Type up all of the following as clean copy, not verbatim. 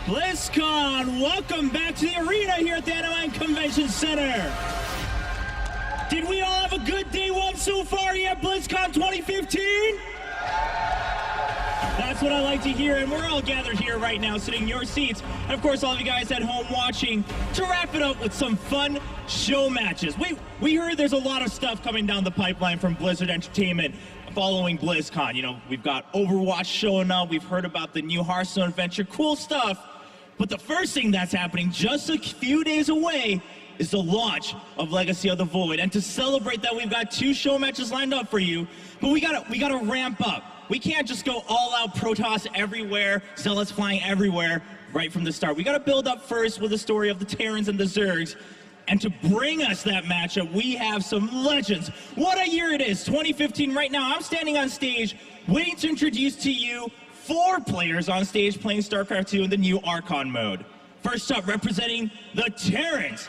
BlizzCon, welcome back to the arena here at the Anaheim Convention Center. Did we all have a good day one so far here at BlizzCon 2015? That's what I like to hear, and we're all gathered here right now, sitting in your seats, and of course all of you guys at home watching, to wrap it up with some fun show matches. We heard there's a lot of stuff coming down the pipeline from Blizzard Entertainment following BlizzCon. You know, we've got Overwatch showing up, we've heard about the new Hearthstone adventure, cool stuff. But the first thing that's happening just a few days away is the launch of Legacy of the Void. And to celebrate that, we've got 2 show matches lined up for you, but we gotta ramp up. We can't just go all out Protoss everywhere, Zealots flying everywhere right from the start. We gotta build up first with the story of the Terrans and the Zergs. And to bring us that matchup, we have some legends. What a year it is, 2015. Right now, I'm standing on stage waiting to introduce to you 4 players on stage playing StarCraft 2 in the new Archon mode. First up, representing the Terrans.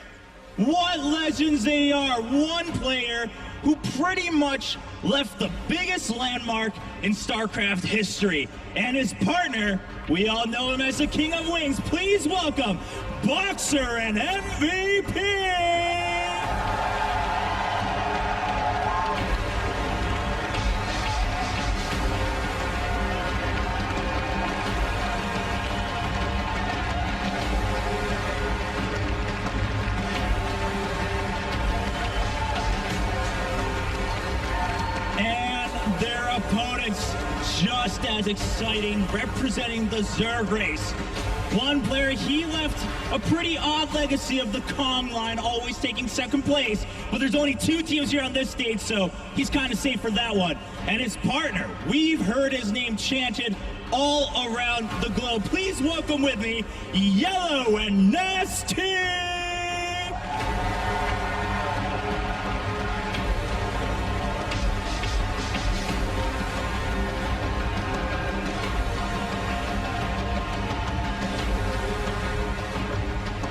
What legends they are. One player who pretty much left the biggest landmark in StarCraft history. And his partner, we all know him as the King of Wings. Please welcome Boxer and MVP! Opponents just as exciting, representing the Zerg race. One player, he left a pretty odd legacy of the Kong line, always taking second place, but there's only 2 teams here on this stage, so he's kind of safe for that one. And his partner, we've heard his name chanted all around the globe. Please welcome with me, Yellow and NesTea+.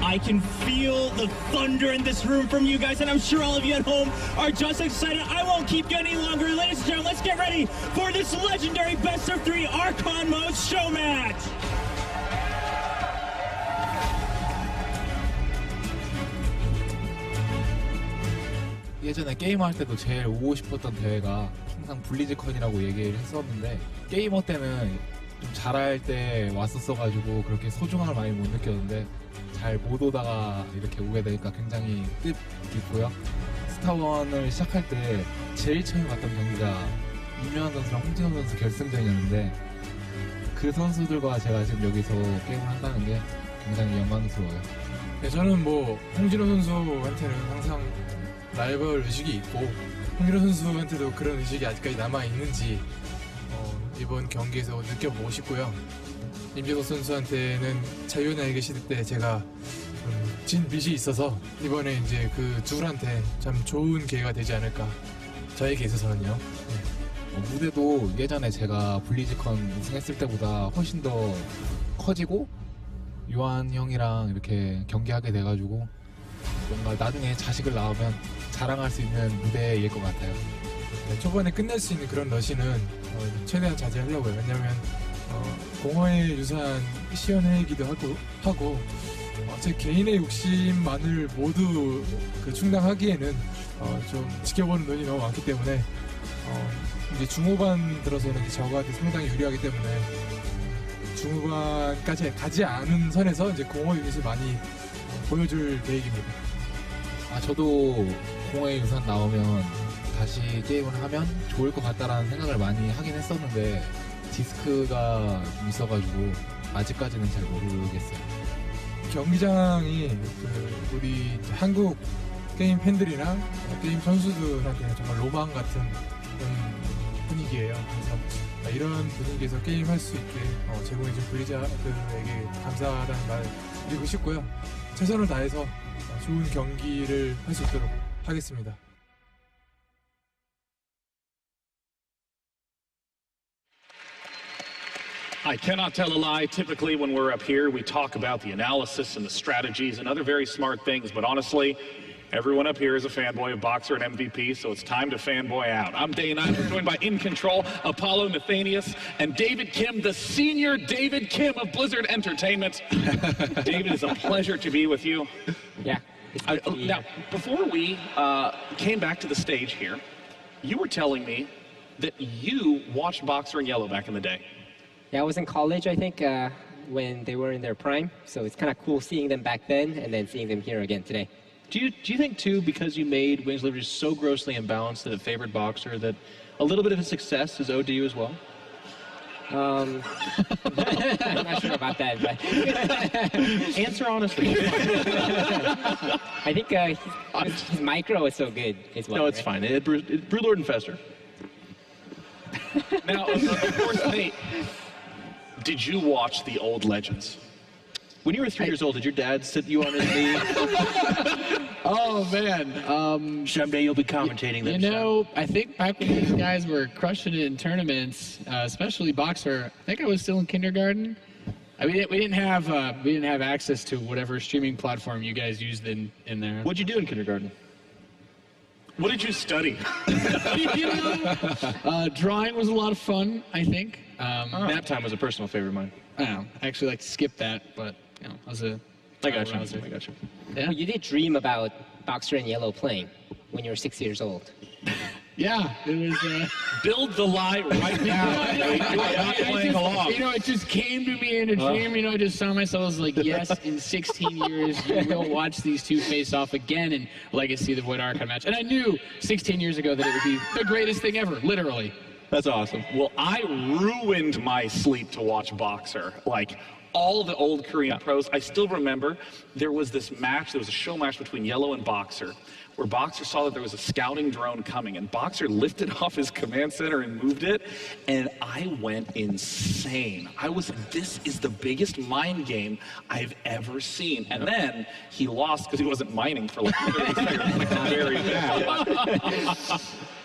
I can feel the thunder in this room from you guys, and I'm sure all of you at home are just excited. I won't keep you any longer. Ladies and gentlemen, let's get ready for this legendary best of 3 Archon mode show match. 예전에 게임할 때도 제일 오고 싶었던 대회가 항상 블리즈컨이라고 얘기를 했었는데, 게이머 때는 좀 잘할 때 왔었어가지고 그렇게 소중함을 많이 못 느꼈는데, 잘 못 오다가 이렇게 오게 되니까 굉장히 뜻깊고요. 스타1을 시작할 때 제일 처음 봤던 경기가 이명환 선수랑 홍진호 선수 결승전이었는데, 그 선수들과 제가 지금 여기서 게임을 한다는 게 굉장히 영광스러워요. 네, 저는 홍진호 선수한테는 항상 라이벌 의식이 있고, 홍진호 선수한테도 그런 의식이 아직까지 남아있는지 이번 경기에서 느껴보고 싶고요. 임재석 선수한테는 자유연예계 시대 때 제가 진 빚이 있어서 이번에 이제 그 둘한테 참 좋은 기회가 되지 않을까, 저에게 있어서는요. 무대도 예전에 제가 블리즈컨 우승했을 때보다 훨씬 더 커지고, 요한 형이랑 이렇게 경기하게 돼가지고 뭔가 나중에 자식을 낳으면 자랑할 수 있는 무대일 것 같아요. 네, 초반에 끝낼 수 있는 그런 러시는 최대한 자제하려고요. 왜냐면 공허의 유산 시연회이기도 하고 제 개인의 욕심만을 모두 충당하기에는 좀 지켜보는 눈이 너무 많기 때문에 이제 중후반 들어서는 이제 저한테 상당히 유리하기 때문에 중후반까지 가지 않은 선에서 이제 공허 유닛을 많이 보여줄 계획입니다. 저도 공허의 유산 나오면 다시 게임을 하면 좋을 것 같다라는 생각을 많이 하긴 했었는데, 디스크가 좀 있어가지고 아직까지는 잘 모르겠어요. 경기장이 우리 한국 게임 팬들이나 게임 선수들한테는 정말 로망 같은 그런 분위기예요. 그래서 이런 분위기에서 게임할 수 있게 제공해준 블리자드에게 감사하다는 말 드리고 싶고요. 최선을 다해서 좋은 경기를 할 수 있도록 하겠습니다. I cannot tell a lie. Typically when we're up here, we talk about the analysis and the strategies and other very smart things, but honestly, Everyone up here is a fanboy of Boxer and MVP, so it's time to fanboy out. I'm Day 9, we're joined by In Control, Apollo Nathanius, and David Kim, the senior David Kim of Blizzard Entertainment. David, it's a pleasure to be with you. Yeah. Now, before we came back to the stage here, you were telling me that you watched Boxer and Yellow back in the day. Yeah, I was in college, I think, when they were in their prime. So it's kind of cool seeing them back then and then seeing them here again today. Do you think, too, because you made Wings of Liberty so grossly imbalanced that it favored Boxer, that a little bit of his success is owed to you as well? I'm not sure about that, but Answer honestly. I think his micro is so good as well. No, it's right? fine. Broodlord and Fester. Now, of course, Nate, did you watch the old Legends? When you were 3 years old, did your dad sit you on his knee? Oh man, Someday you'll be commentating them. you know, I think back when these guys were crushing it in tournaments, especially Boxer. I think I was still in kindergarten. We didn't have access to whatever streaming platform you guys used in there. What'd you do in kindergarten? What did you study? Drawing was a lot of fun, I think. Nap time was a personal favorite of mine. I don't know. I actually like to skip that, but you know, I was a. I got you. arouser. I got you. Yeah. Well, you did dream about Boxer and Yellow playing when you were 6 years old. Yeah, it was. Build the lie right now. You are not playing along. You know, it just came to me in a dream. You know, I just saw myself. I was like, yes, in 16 years, you will watch these two face off again in Legacy of the Void Archive match. And I knew 16 years ago that it would be the greatest thing ever, literally. That's awesome. Well, I ruined my sleep to watch Boxer. Like, all the old Korean pros, I still remember there was this match, there was a show match between Yellow and Boxer, where Boxer saw that there was a scouting drone coming, and Boxer lifted off his command center and moved it, and I went insane. I was like, this is the biggest mind game I've ever seen. And then he lost because he wasn't mining for like 30 seconds. Like, very bad.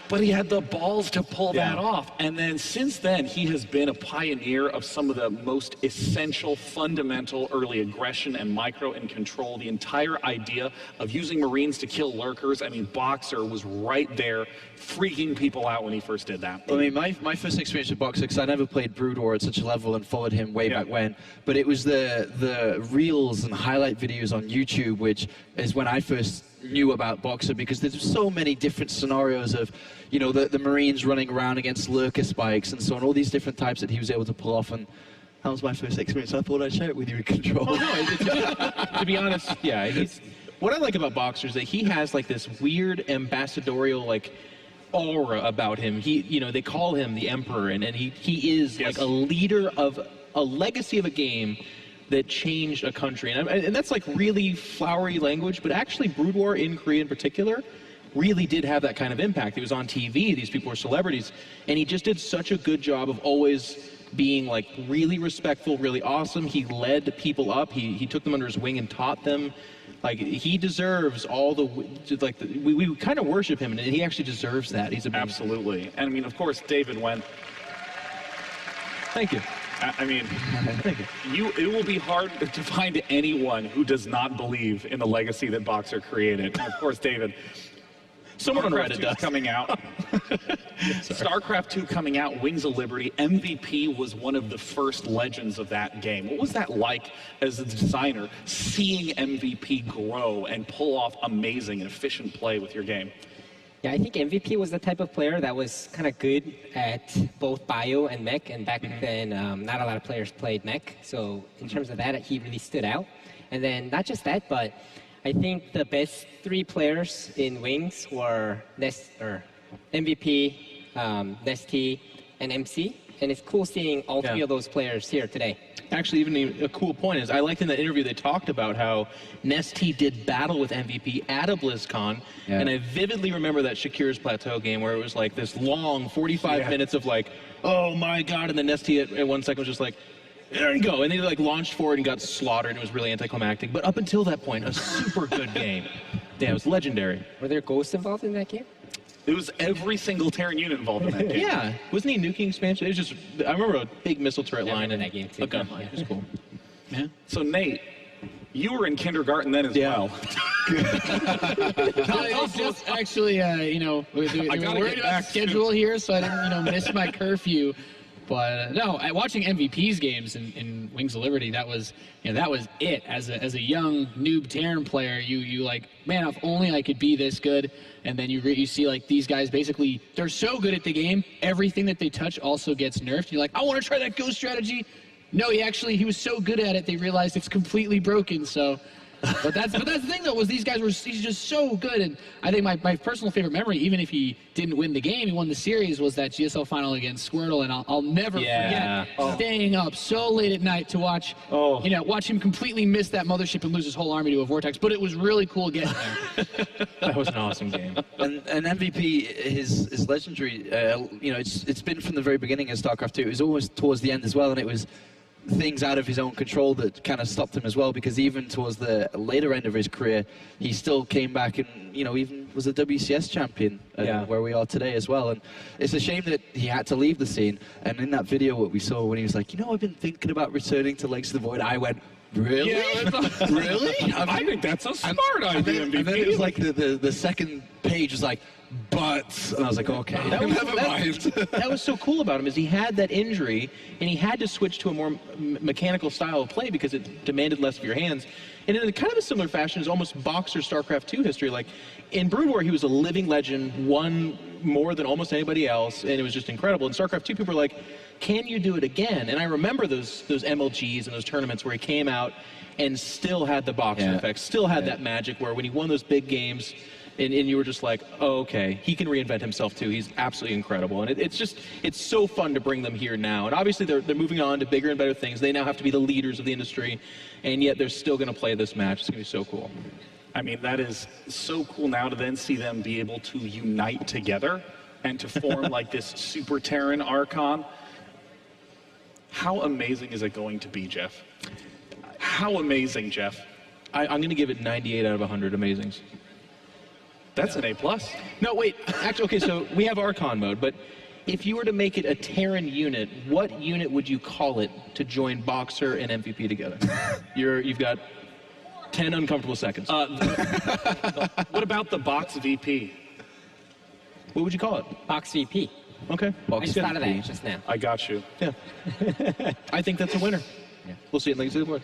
But he had the balls to pull that off. And then since then, he has been a pioneer of some of the most essential, fundamental early aggression and micro and control. The entire idea of using Marines to kill lurkers. I mean, Boxer was right there freaking people out when he first did that. I mean, my first experience with Boxer, because I never played Brood War at such a level and followed him way back when, but it was the reels and highlight videos on YouTube, which is when I first knew about Boxer, because there's so many different scenarios of, you know, the Marines running around against lurker spikes and so on, all these different types that he was able to pull off, and that was my first experience. I thought I'd share it with you in Control. To be honest, yeah. What I like about Boxer is that he has like this weird ambassadorial like aura about him. They call him the Emperor, and he is like a leader of a legacy of a game that changed a country. And that's like really flowery language, but actually Brood War in Korea in particular really did have that kind of impact. He was on TV, these people were celebrities, and he just did such a good job of always being like really respectful, really awesome. He led people up, he took them under his wing and taught them. Like, he deserves all we kind of worship him, and he actually deserves that. He's a Absolutely. And I mean, of course, David went. Thank you. I mean, it will be hard to find anyone who does not believe in the legacy that Boxer created. And of course, David, someone on StarCraft Reddit 2 does. Coming out. StarCraft 2 coming out, Wings of Liberty. MVP was one of the first legends of that game. What was that like as a designer, seeing MVP grow and pull off amazing and efficient play with your game? Yeah, I think MVP was the type of player that was kind of good at both bio and mech, and back then not a lot of players played mech, so in terms of that, he really stood out. And then not just that, but I think the best three players in Wings were MVP, NesTea, and MC, and it's cool seeing all three of those players here today. Actually, even a cool point is I liked in that interview they talked about how NesTea did battle with MVP at a BlizzCon, and I vividly remember that Shakir's Plateau game where it was like this long 45 minutes of like, oh my god, and then NesTea at 1 second was just like, there you go, and they like launched forward and got slaughtered, and it was really anticlimactic. But up until that point, a super good game. Yeah, it was legendary. Were there ghosts involved in that game? It was every single Terran unit involved in that game. Yeah, wasn't he nuking expansion? It was just, I remember a big missile turret line in that game too. a gun line. It was cool. So Nate, you were in kindergarten then as well. It's just actually, you know, we're gotta worried get about back the schedule here, so I didn't, you know, miss my curfew. But no, watching MVP's games in Wings of Liberty, that was it. As a young noob Terran player, you like, man, if only I could be this good. And then you see like these guys basically, they're so good at the game, everything that they touch also gets nerfed. You're like, I want to try that ghost strategy. No, he was so good at it, they realized it's completely broken. So. But that's the thing though, was he's just so good. And I think my personal favorite memory, even if he didn't win the game, he won the series, was that GSL final against Squirtle. And I'll never forget staying up so late at night to watch watch him completely miss that mothership and lose his whole army to a vortex. But it was really cool getting there. That was an awesome game. And MVP is legendary. It's been from the very beginning of StarCraft 2. It was always towards the end as well, and it was things out of his own control that kind of stopped him as well, because even towards the later end of his career, he still came back and, even was a WCS champion where we are today as well. And it's a shame that he had to leave the scene. And in that video, what we saw when he was like, I've been thinking about returning to Legacy of the Void, I went, really? Yeah, really? I think that's a smart idea, MVP. And then it was like the second page was like, but, and I was like, okay, never mind. That was so cool about him, is he had that injury and he had to switch to a more mechanical style of play because it demanded less of your hands. And in a kind of a similar fashion is almost Boxer StarCraft 2 history. Like in Brood War, he was a living legend, won more than almost anybody else, and it was just incredible. In StarCraft 2, people were like, can you do it again? And I remember those MLGs and those tournaments where he came out and still had the Boxer effect, still had that magic where when he won those big games, and you were just like, oh, okay, he can reinvent himself too. He's absolutely incredible. And it's so fun to bring them here now. And obviously they're moving on to bigger and better things. They now have to be the leaders of the industry, and yet they're still going to play this match. It's going to be so cool. I mean, that is so cool now to then see them be able to unite together and to form like this Super Terran Archon. How amazing is it going to be, Jeff? How amazing, Jeff? I'm going to give it 98 out of 100 amazings. That's an A+. No, wait. Actually, okay, so we have Archon mode, but if you were to make it a Terran unit, what unit would you call it to join Boxer and MVP together? You've got 10 uncomfortable seconds. What about the Box VP? What would you call it? Box VP. Okay. I just thought of that just now. I got you. Yeah. I think that's a winner. Yeah. We'll see it in Legacy of the Void.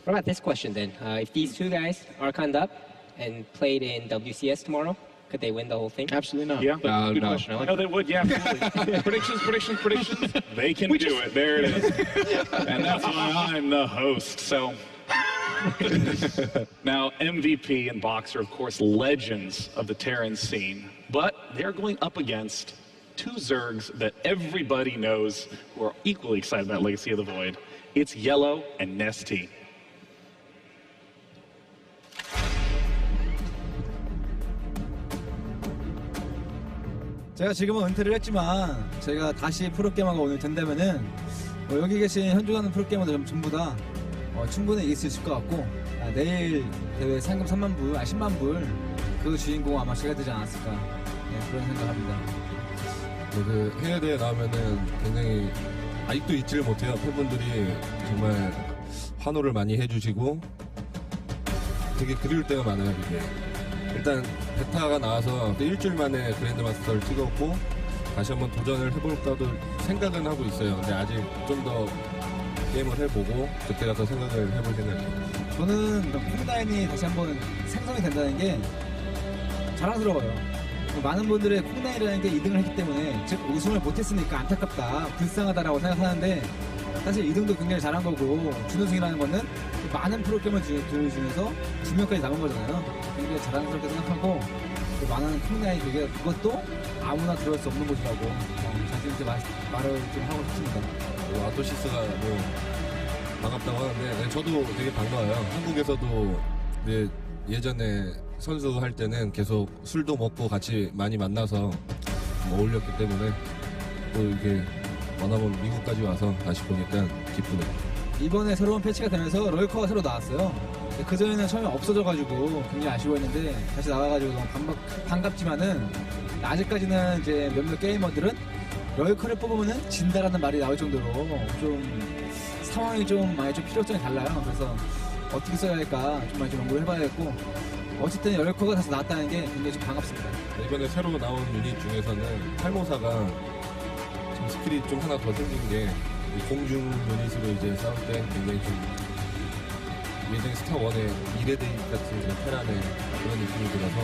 What about this question then? If these two guys Archoned up and played in WCS tomorrow, could they win the whole thing? Absolutely not. Yeah. But good question. I like No, they would, yeah. Predictions. They can do it. There it is. And that's why I'm the host. So now MVP and Boxer, of course, legends of the Terran scene, but they're going up against two Zergs that everybody knows who are equally excited about Legacy of the Void. It's Yellow and NesTea. 제가 지금은 은퇴를 했지만 제가 다시 프로게이머가 오늘 된다면은 여기 계신 현존하는 프로게이머들 전부 다 충분히 이길 수 있을 것 같고 내일 대회 상금 3만 불, 10만 불 그 주인공 아마 제가 되지 않았을까 그런 생각합니다. 그 해외 대회 나오면은 굉장히 아직도 잊지를 못해요. 팬분들이 정말 환호를 많이 해주시고 되게 그리울 때가 많아요. 이게 일단 베타가 나와서 일주일 만에 그랜드마스터를 찍었고 다시 한번 도전을 해볼까도 생각은 하고 있어요. 근데 아직 좀 더 게임을 해보고 그때 가서 생각을 해볼 생각이에요. 저는 콩나인이 다시 한번 생성이 된다는 게 자랑스러워요. 많은 분들의 콩나인이라는 게 2등을 했기 때문에 즉 우승을 못했으니까 안타깝다, 불쌍하다라고 생각하는데 사실 2등도 굉장히 잘한 거고 준우승이라는 거는 많은 프로게임을 중에서 2명까지 남은 거잖아요. 굉장히 자랑스럽게 생각하고 많은 콩나인 그것도 아무나 들어올 수 없는 곳이라고 자신 있게 말을 좀 하고 싶습니다. 아토시스가 뭐 반갑다고 하는데 저도 되게 반가워요. 한국에서도 예전에 선수 할 때는 계속 술도 먹고 같이 많이 만나서 어울렸기 때문에 또 이게 원하면 미국까지 와서 다시 보니까 기쁘네요. 이번에 새로운 패치가 되면서 럴커가 새로 나왔어요. 그전에는 처음에 없어져가지고 굉장히 아쉬워했는데 다시 나와가지고 너무 반갑지만은 아직까지는 이제 몇몇 게이머들은 럴커를 뽑으면은 진다라는 말이 나올 정도로 좀 상황이 좀 많이 좀 필요성이 달라요. 그래서 어떻게 써야 할까 정말 좀 연구를 해봐야겠고 어쨌든 열커가 다시 나왔다는 게 굉장히 좀 반갑습니다. 이번에 새로 나온 유닛 중에서는 탈모사가 좀 스킬이 좀 하나 더 생긴 게 공중 유닛으로 이제 싸울 때 굉장히 좀 예전에 스타1의 이레데이 같은 그런 테란의 그런 느낌이 들어서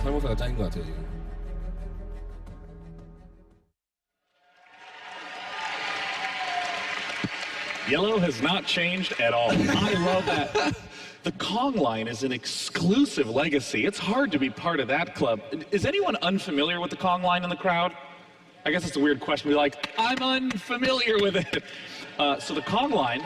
탈모사가 짱인 것 같아요 지금. Yellow has not changed at all. I love that. The Kong line is an exclusive legacy. It's hard to be part of that club. Is anyone unfamiliar with the Kong line in the crowd? I guess it's a weird question. Be like, I'm unfamiliar with it. So the Kong line,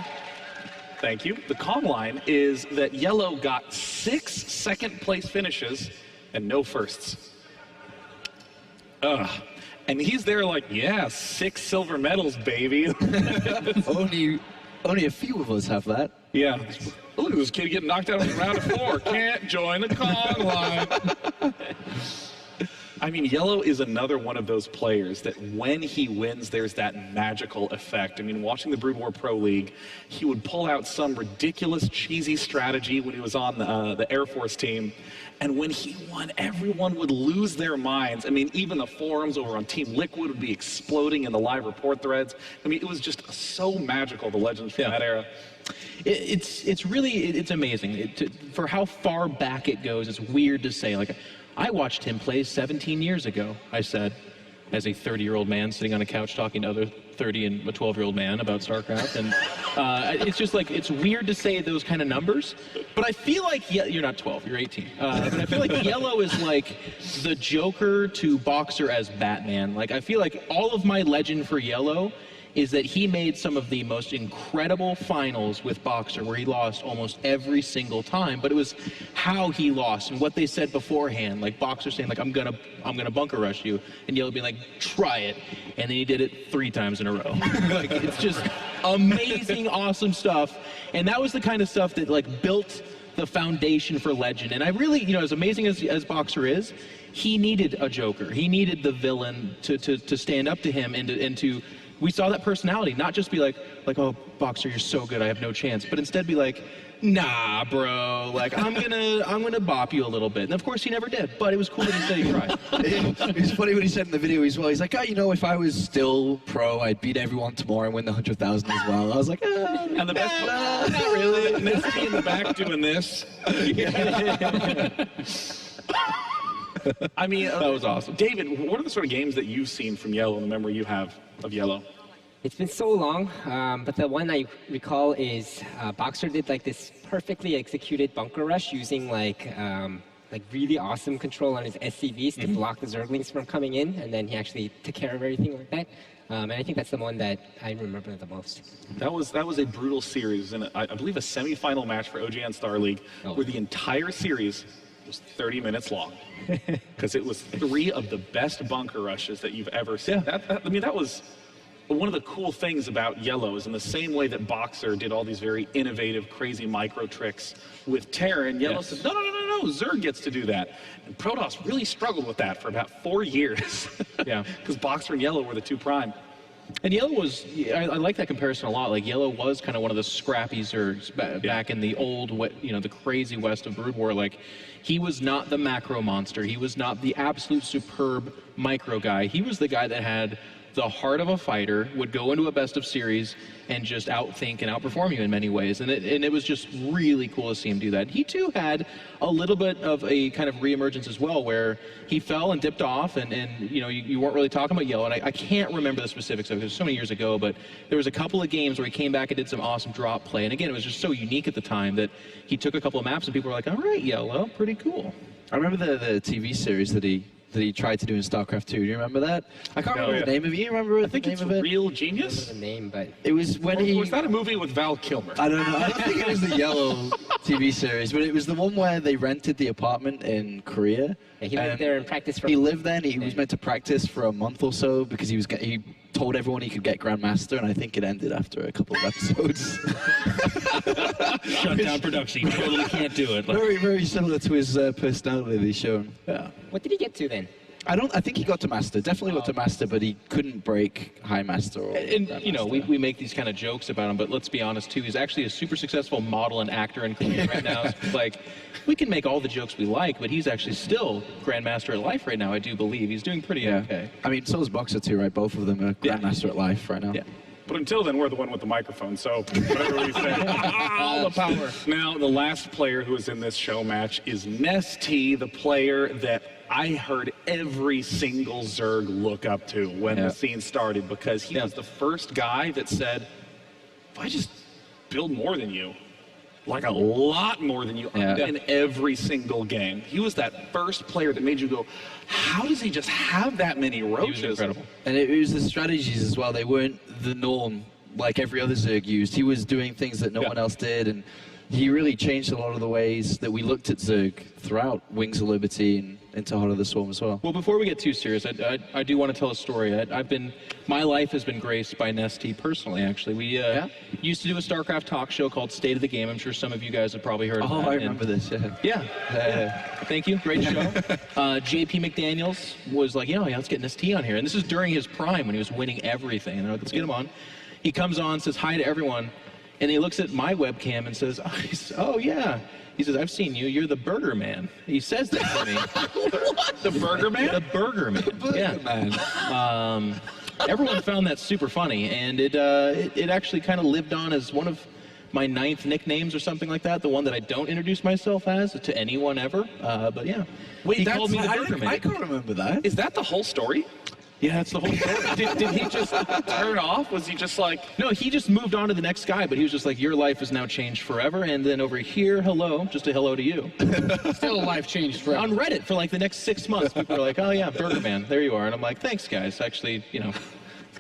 thank you. The Kong line is that Yellow got 6 second-place finishes and no firsts. And he's there like, yeah, 6 silver medals, baby. Only a few of us have that. Yeah. Look at this kid getting knocked out in the round of 4. Can't join the Kong line. I mean, Yellow is another one of those players that when he wins, there's that magical effect. I mean, watching the Brood War Pro League, he would pull out some ridiculous, cheesy strategy when he was on the Air Force team. And when he won, everyone would lose their minds. I mean, even the forums over on Team Liquid would be exploding in the live report threads. I mean, it was just so magical, the legends from that era. It's really amazing. For how far back it goes, it's weird to say. Like, I watched him play 17 years ago, I said, as a 30-year-old man sitting on a couch talking to other 30 and a 12-year-old man about StarCraft. And it's just like, it's weird to say those kind of numbers. But I feel like, you're not 12, you're 18. But I feel like Yellow is like the Joker to Boxer as Batman. Like, I feel like all of my legend for Yellow is that he made some of the most incredible finals with Boxer where he lost almost every single time, but it was how he lost and what they said beforehand, like Boxer saying like, I'm gonna bunker rush you, and Yellow being like, try it, and then he did it 3 times in a row. Like, it's just amazing, awesome stuff, and that was the kind of stuff that like built the foundation for legend. And I really, as amazing as Boxer is, he needed a Joker. He needed the villain to stand up to him and to we saw that personality, not just be like, oh, Boxer, you're so good, I have no chance, but instead be like, nah, bro, like, I'm gonna bop you a little bit. And of course he never did, but it was cool that he said he tried. It's funny what he said in the video as well. He's like, if I was still pro, I'd beat everyone tomorrow and win the 100,000 as well. I was like, And the best part, not really. NesTea in the back doing this. I mean, that was awesome. David, what are the sort of games that you've seen from Yellow and the memory you have of Yellow? It's been so long, but the one I recall is Boxer did like this perfectly executed bunker rush using like really awesome control on his SCVs to block the Zerglings from coming in, and then he actually took care of everything like that. And I think that's the one that I remember the most. That was a brutal series, and I believe a semifinal match for OGN Star League, where the entire series was 30 minutes long, because it was 3 of the best bunker rushes that you've ever seen. Yeah. That was one of the cool things about Yellow, is in the same way that Boxer did all these very innovative, crazy micro tricks with Terran, Yellow said, no, Zerg gets to do that. And Protoss really struggled with that for about 4 years. Yeah. Because Boxer and Yellow were the 2 prime. And Yellow was, I like that comparison a lot. Like, Yellow was kind of one of the scrappy Zergs back in the old, the crazy west of Brood War. Like, he was not the macro monster. He was not the absolute superb micro guy. He was the guy that had the heart of a fighter, would go into a best of series and just outthink and outperform you in many ways. And it was just really cool to see him do that. He too had a little bit of a kind of reemergence as well, where he fell and dipped off, and you weren't really talking about Yellow. And I can't remember the specifics of it, it was so many years ago, but there was a couple of games where he came back and did some awesome drop play. And again, it was just so unique at the time that he took a couple of maps and people were like, all right, Yellow, pretty cool. I remember the TV series that he tried to do in StarCraft 2. Do you remember that? I can't remember the name of it. You remember the name of it? Real Genius? The name, but it was when was that a movie with Val Kilmer? I don't know. I don't think it was the Yellow TV series, but it was the one where they rented the apartment in Korea. Yeah, he lived there and practiced for. He lived there, and he was meant to practice for a month or so because he told everyone he could get Grandmaster, and I think it ended after a couple of episodes. Shut down production. He totally can't do it. Very, very similar to his personality they've shown. Yeah. What did he get to then? I think he got to master. Definitely got to master, but he couldn't break high master. Or And you know, we make these kind of jokes about him, but let's be honest too. He's actually a super successful model and actor in Korea right now. So it's like, we can make all the jokes we like, but he's actually still Grandmaster at Life right now. I do believe he's doing pretty okay. I mean, so is Boxer too, right? Both of them are Grandmaster at Life right now. Yeah. But until then, we're the one with the microphone, so whatever we say. All the power. Now, the last player who is in this show match is NesTea, the player that I heard every single Zerg look up to when the scene started, because he was the first guy that said, if I just build more than you, like a lot more than you in every single game. He was that first player that made you go, how does he just have that many roaches? He was incredible. And it was the strategies as well. They weren't the norm like every other Zerg used. He was doing things that no one else did, and he really changed a lot of the ways that we looked at Zerg throughout Wings of Liberty and into Heart of the Swarm as well. Well, before we get too serious, I do want to tell a story. My life has been graced by NesTea personally, actually. We used to do a StarCraft talk show called State of the Game. I'm sure some of you guys have probably heard of that. Oh, I remember this, Yeah. Thank you. Great show. JP McDaniels was like, let's get NesTea on here. And this is during his prime when he was winning everything. And let's get him on. He comes on, says hi to everyone, and he looks at my webcam and says, oh yeah. He says, I've seen you. You're the Burger Man. He says that to me. What? The Burger Man? The Burger Man. Man. Everyone found that super funny, and it actually kind of lived on as one of my 9th nicknames or something like that. The one that I don't introduce myself as to anyone ever. But yeah. Wait, he called me the Burger Man. I can't remember that. Is that the whole story? Yeah, that's the whole story. Did he just turn off? Was he just like... No, he just moved on to the next guy, but he was just like, your life is now changed forever, and then over here, hello, just a hello to you. Still life changed forever. On Reddit for like the next 6 months, people are like, oh yeah, Burger Man, there you are. And I'm like, thanks guys, actually,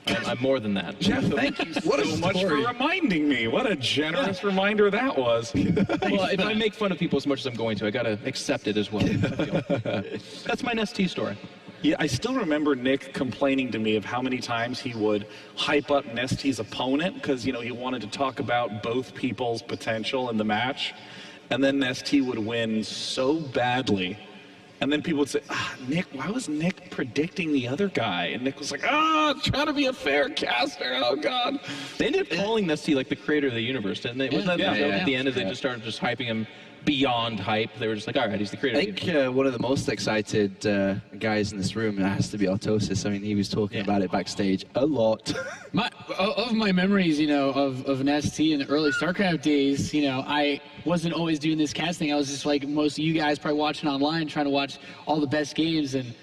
I'm more than that. Jeff, thank you so much for reminding me. What a generous reminder that was. Well, if I make fun of people as much as I'm going to, I gotta accept it as well. That's my NesTea story. Yeah, I still remember Nick complaining to me of how many times he would hype up NesTea's opponent because, he wanted to talk about both people's potential in the match. And then NesTea would win so badly. And then people would say, Nick, why was Nick predicting the other guy? And Nick was like, trying to be a fair caster, oh God. They ended up calling NesTea like the creator of the universe, didn't they? Wasn't that the joke at the end as they just started just hyping him beyond hype? They were just like, all right, he's the creator. I think one of the most excited guys in this room has to be Artosis. I mean, he was talking about it backstage a lot. Of my memories, of NesTea in the early StarCraft days, I wasn't always doing this casting. I was just like most of you guys probably watching online, trying to watch all the best games, and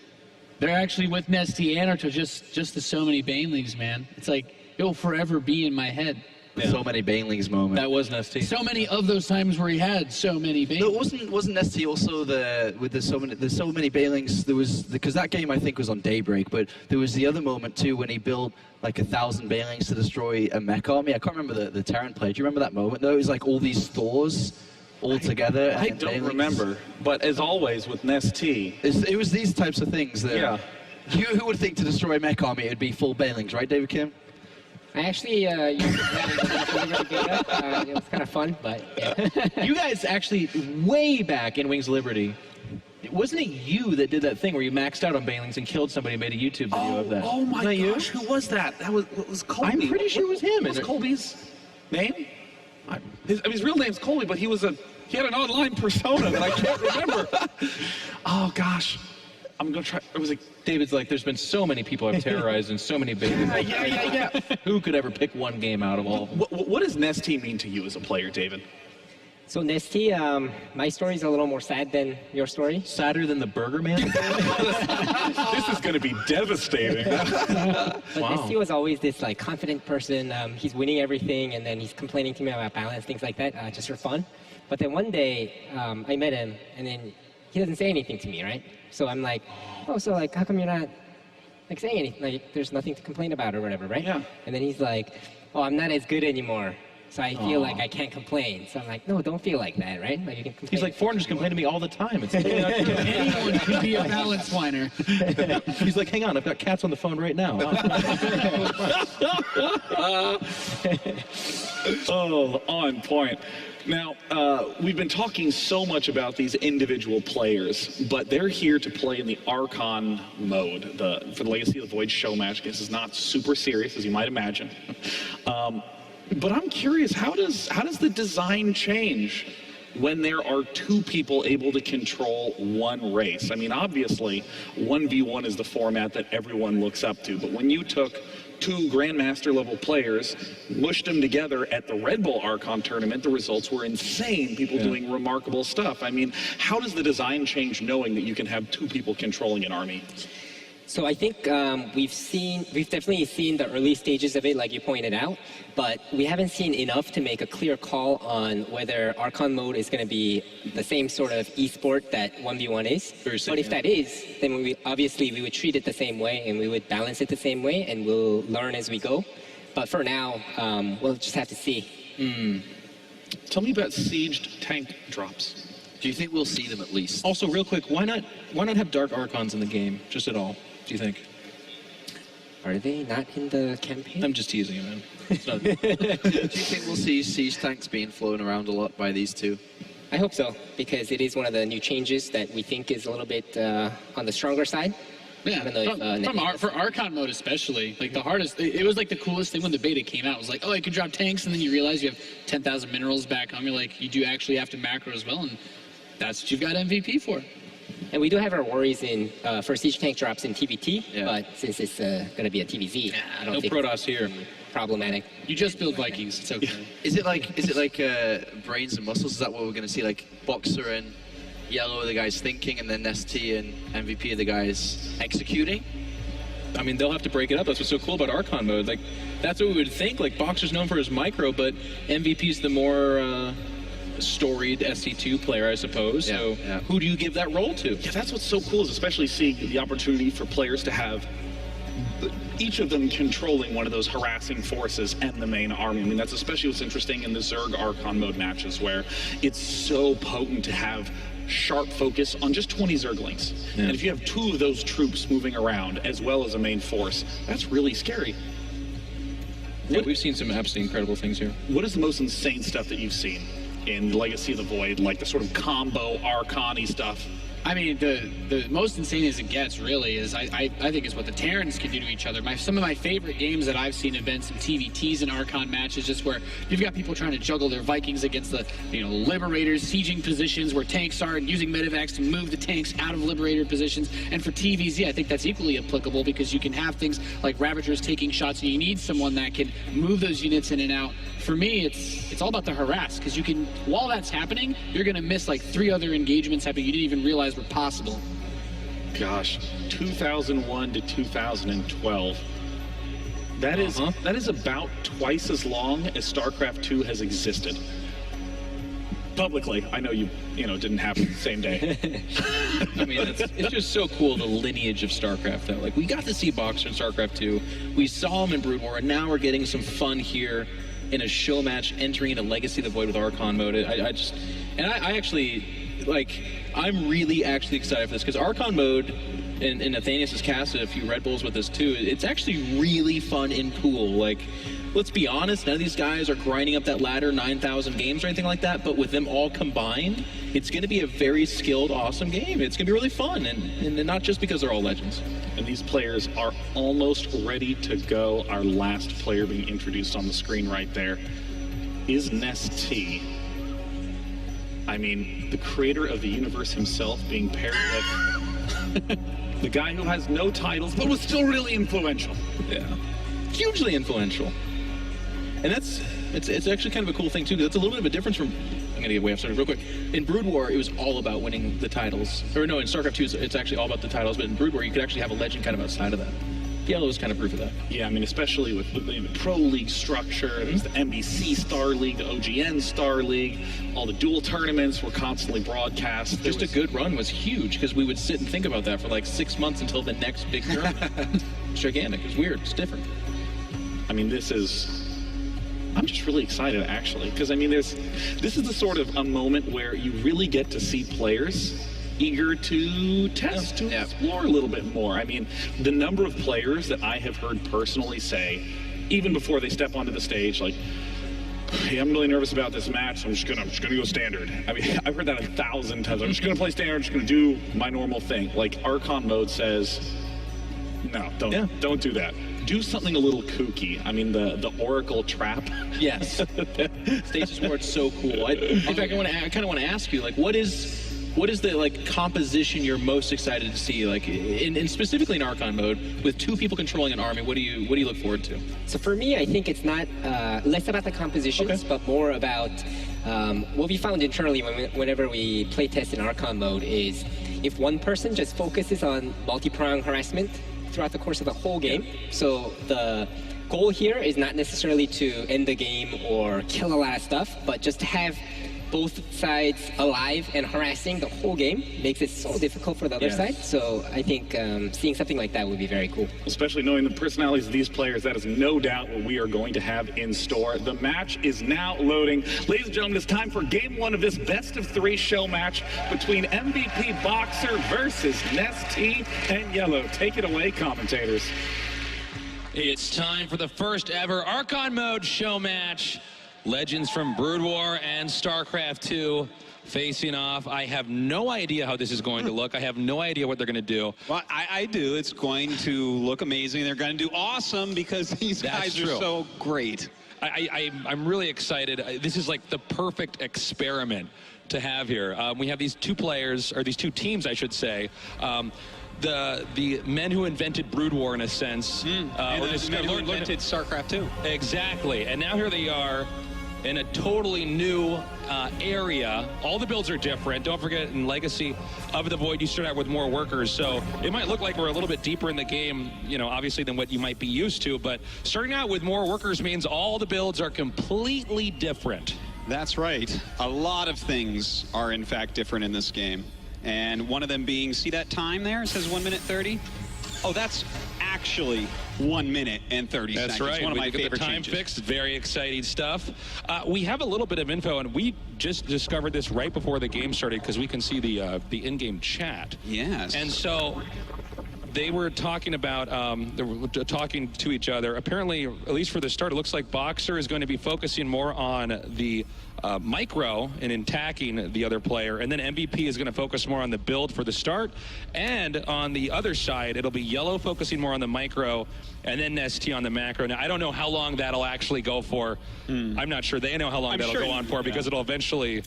they're actually with NesTea and Arto, just the so many banelings, man. It's like, it will forever be in my head. Yeah. So many banelings moments. That was NesTea. So many of those times where he had so many banelings. No, wasn't NesTea also there's so many banelings? There was because that game I think was on Daybreak, but there was the other moment too when he built like 1,000 banelings to destroy a mech army. I can't remember the Terran play. Do you remember that moment? Though it was like all these Thors all together. I don't remember, but as always with NesTea, it was these types of things that. Who would think to destroy a mech army it'd be full banelings, right, David Kim? I actually used it in the beta. It was kind of fun, but yeah. You guys actually, way back in Wings of Liberty, wasn't it you that did that thing where you maxed out on banelings and killed somebody and made a YouTube video of that? Oh my gosh, who was that? That was Colby. I'm pretty sure it was him. What was Colby's name? His real name's Colby, but he had an online persona that I can't remember. Oh gosh. I'm gonna try. It was like David's like, there's been so many people I've terrorized and so many banelings. Yeah. Who could ever pick one game out of all of them? What does NesTea mean to you as a player, David? So NesTea, my story is a little more sad than your story. Sadder than the Burger Man? This is going to be devastating. But NesTea was always this like confident person. He's winning everything, and then he's complaining to me about balance, things like that, just for fun. But then one day, I met him, and then he doesn't say anything to me, right? So I'm like, how come you're not like saying anything? Like, there's nothing to complain about or whatever, right? Yeah. And then he's like, I'm not as good anymore. So I feel like I can't complain. So I'm like, no, don't feel like that, right? Like you can complain. He's like, foreigners complain to me all the time. It's totally not true. Anyone could be a balance whiner. He's like, hang on, I've got cats on the phone right now. Oh, on point. Now, we've been talking so much about these individual players, but they're here to play in the Archon mode, for the Legacy of the Void show match. This is not super serious, as you might imagine. But I'm curious, how does the design change when there are two people able to control one race? I mean, obviously, 1v1 is the format that everyone looks up to, but when you took two Grandmaster level players, mushed them together at the Red Bull Archon tournament, the results were insane. People doing remarkable stuff. I mean, how does the design change knowing that you can have two people controlling an army? So I think we've definitely seen the early stages of it, like you pointed out, but we haven't seen enough to make a clear call on whether Archon mode is going to be the same sort of esport that 1v1 is. But if that is, then we would treat it the same way, and we would balance it the same way, and we'll learn as we go. But for now, we'll just have to see. Tell me about sieged tank drops. Do you think we'll see them at least? Also, real quick, why not have Dark Archons in the game, just at all? Do you think? Are they not in the campaign? I'm just teasing you, man. It's not... Do you think we'll see siege tanks being flown around a lot by these two? I hope so, because it is one of the new changes that we think is a little bit on the stronger side. Yeah, for Archon mode especially, like the hardest, it was like the coolest thing when the beta came out. It was like, oh, I could drop tanks, and then you realize you have 10,000 minerals back home. You're like, you do actually have to macro as well, and that's what you've got MVP for. And we do have our worries for siege tank drops in TVT, but since it's going to be a TVZ, I don't think Protoss here. Problematic. You just build Vikings. It's okay. Is it like brains and muscles? Is that what we're going to see? Like Boxer and Yellow are the guys thinking, and then NesTea and MVP are the guys executing? I mean, they'll have to break it up. That's what's so cool about Archon mode. Like, that's what we would think. Like, Boxer's known for his micro, but MVP's the more storied SC2 player, I suppose. So who do you give that role to? Yeah, that's what's so cool, is especially seeing the opportunity for players to have each of them controlling one of those harassing forces and the main army. I mean, that's especially what's interesting in the Zerg Archon mode matches, where it's so potent to have sharp focus on just 20 Zerglings. Yeah. And if you have two of those troops moving around as well as a main force, that's really scary. Yeah, we've seen some absolutely incredible things here. What is the most insane stuff that you've seen in Legacy of the Void, like the sort of combo Archon-y stuff? I mean, the most insane as it gets, really, is I think is what the Terrans can do to each other. Some of my favorite games that I've seen have been some TVTs and Archon matches, just where you've got people trying to juggle their Vikings against the Liberators, sieging positions where tanks are, and using medevacs to move the tanks out of Liberator positions. And for TVZ, I think that's equally applicable, because you can have things like Ravagers taking shots, and you need someone that can move those units in and out. For me, it's all about the harass, because you can, while that's happening, you're going to miss like 3 other engagements happening you didn't even realize were possible. Gosh, 2001 to 2012. That is about twice as long as StarCraft 2 has existed. Publicly, I know you didn't happen the same day. I mean, it's just so cool, the lineage of StarCraft, though. Like, we got to see Boxer in StarCraft 2. We saw him in Brood War, and now we're getting some fun here in a show match, entering into Legacy of the Void with Archon mode. I actually, like, I'm really actually excited for this, because Archon mode, and Nathanius has casted a few Red Bulls with this too, it's actually really fun and cool. Like, let's be honest, none of these guys are grinding up that ladder 9,000 games or anything like that, but with them all combined, it's going to be a very skilled, awesome game. It's going to be really fun, and not just because they're all legends. And these players are almost ready to go. Our last player being introduced on the screen right there is NesTea. I mean, the creator of the universe himself being paired with the guy who has no titles but was still really influential. Yeah, hugely influential. And it's actually kind of a cool thing too, because it's a little bit of a difference from, I'm gonna get way off subject real quick. In Brood War, it was all about winning the titles. Or no, in StarCraft 2, it's actually all about the titles, but in Brood War, you could actually have a legend kind of outside of that. Yellow is kind of proof of that. Yeah, I mean, especially with the Pro League structure, there's the NBC Star League, the OGN Star League, all the dual tournaments were constantly broadcast. Just a good run was huge, because we would sit and think about that for like 6 months until the next big tournament. It's gigantic, it's weird, it's different. I mean, this is I'm just really excited, actually, because I mean, this is the sort of a moment where you really get to see players eager to test, to explore a little bit more. I mean, the number of players that I have heard personally say, even before they step onto the stage, like, hey, I'm really nervous about this match. I'm just gonna go standard. I mean, I've heard that 1,000 times. I'm just gonna play standard. I'm just gonna do my normal thing. Like Archon mode says, no, don't do that. Do something a little kooky. I mean, the Oracle trap. Yes, Stasis Ward's so cool. In fact, I kind of want to ask you, like, what is the like composition you're most excited to see, like, in specifically in Archon mode with 2 people controlling an army? What do you look forward to? So for me, I think it's not less about the compositions, but more about what we found internally whenever we play test in Archon mode is if one person just focuses on multi-prong harassment throughout the course of the whole game. So the goal here is not necessarily to end the game or kill a lot of stuff, but just to have both sides alive and harassing the whole game makes it so difficult for the other side. So I think seeing something like that would be very cool. Especially knowing the personalities of these players, that is no doubt what we are going to have in store. The match is now loading. Ladies and gentlemen, it's time for game 1 of this best-of-3 show match between MVP+Noxer versus NesTea+Yellow. Take it away, commentators. It's time for the first ever Archon mode show match. Legends from Brood War and StarCraft 2 facing off. I have no idea how this is going to look. I have no idea what they're going to do. Well, I do. It's going to look amazing. They're going to do awesome because these guys are so great. I'm really excited. This is like the perfect experiment to have here. We have these 2 players, or these 2 teams, I should say. The men who invented Brood War, in a sense. And the men who invented StarCraft 2. Exactly. And now here they are in a totally new area. All the builds are different. Don't forget, in Legacy of the Void, you start out with more workers. So it might look like we're a little bit deeper in the game, you know, obviously than what you might be used to. But starting out with more workers means all the builds are completely different. That's right. A lot of things are, in fact, different in this game. And one of them being, see that time there? It says 1 minute 30. Oh, that's actually 1 minute and 30 seconds. That's right. One of my favorite the time changes. fixed. Very exciting stuff. We have a little bit of info, and we just discovered this right before the game started because we can see the in-game chat. Yes. And so they were talking about, they were talking to each other. Apparently, at least for the start, it looks like Boxer is going to be focusing more on the micro and attacking the other player, and then MVP is going to focus more on the build for the start, and on the other side it'll be Yellow focusing more on the micro, and then NesTea on the macro. Now I don't know how long that'll actually go for. I'm not sure they know how long that'll go on for, because it'll eventually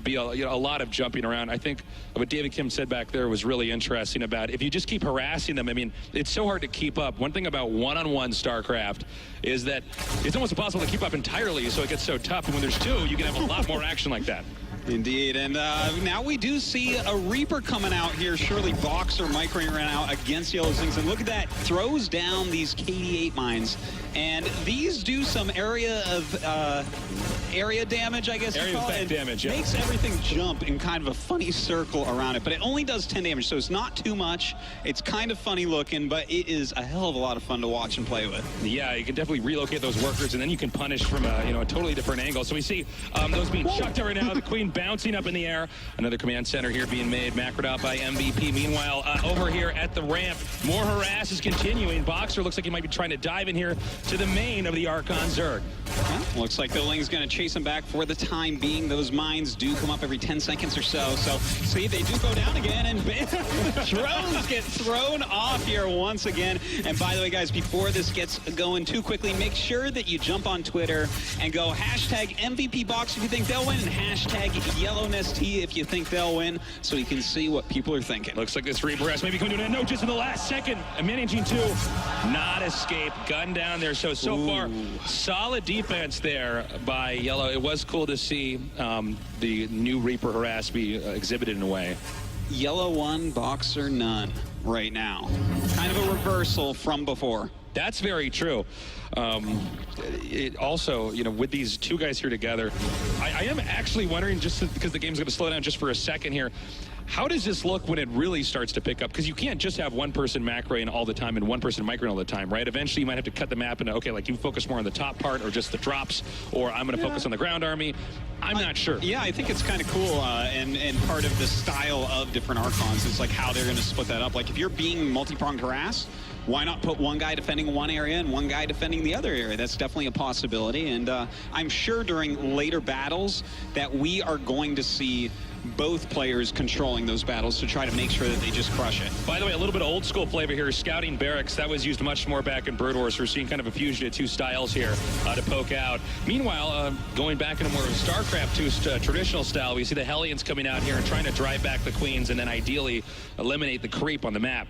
be a lot of jumping around. I think what David Kim said back there was really interesting about if you just keep harassing them. I mean, it's so hard to keep up. One thing about one-on-one StarCraft is that it's almost impossible to keep up entirely, so it gets so tough. And when there's 2, you can have a lot more action like that. Indeed, and now we do see a Reaper coming out here. Surely Boxer microing ran out against Yellow Things, and look at that, throws down these KD8 mines. And these do some area damage, I guess. Area effect damage, yeah. Makes everything jump in kind of a funny circle around it, but it only does 10 damage, so it's not too much. It's kind of funny looking, but it is a hell of a lot of fun to watch and play with. Yeah, you can definitely relocate those workers, and then you can punish from a totally different angle. So we see those being chucked out right now. The Queen bouncing up in the air. Another command center here being made, macroed out by MVP. Meanwhile, over here at the ramp, more harass is continuing. Boxer looks like he might be trying to dive in here to the main of the Archon Zerg. Well, looks like the Ling's going to chase him back for the time being. Those mines do come up every 10 seconds or so. So, see, they do go down again, and bam, the drones get thrown off here once again. And by the way, guys, before this gets going too quickly, make sure that you jump on Twitter and go hashtag MVP+Box if you think they'll win, and hashtag Yellow NesTea if you think they'll win, so you can see what people are thinking. Looks like this Reaper has maybe coming to an end. No, just in the last second, managing to not escape. Gun down there. So far, solid defense there by Yellow. It was cool to see the new Reaper harass be exhibited in a way. Yellow 1, Boxer none right now. Kind of a reversal from before. That's very true. It also, with these 2 guys here together, I am actually wondering, just because the game's going to slow down just for a second here, How does this look when it really starts to pick up? Because you can't just have one person macroing all the time and one person microing all the time, right? Eventually you might have to cut the map into, okay, like you focus more on the top part or just the drops, or I'm going to focus on the ground army. I'm not sure. Yeah, I think it's kind of cool, and part of the style of different Archons is like how they're going to split that up. Like if you're being multi-pronged harass, why not put one guy defending one area and one guy defending the other area? That's definitely a possibility, and I'm sure during later battles that we are going to see both players controlling those battles to try to make sure that they just crush it. By the way, a little bit of old school flavor here, scouting barracks. That was used much more back in Brood Wars. We're seeing kind of a fusion of two styles here to poke out. Meanwhile, going back into more of a StarCraft 2 traditional style, we see the Hellions coming out here and trying to drive back the Queens and then ideally eliminate the creep on the map.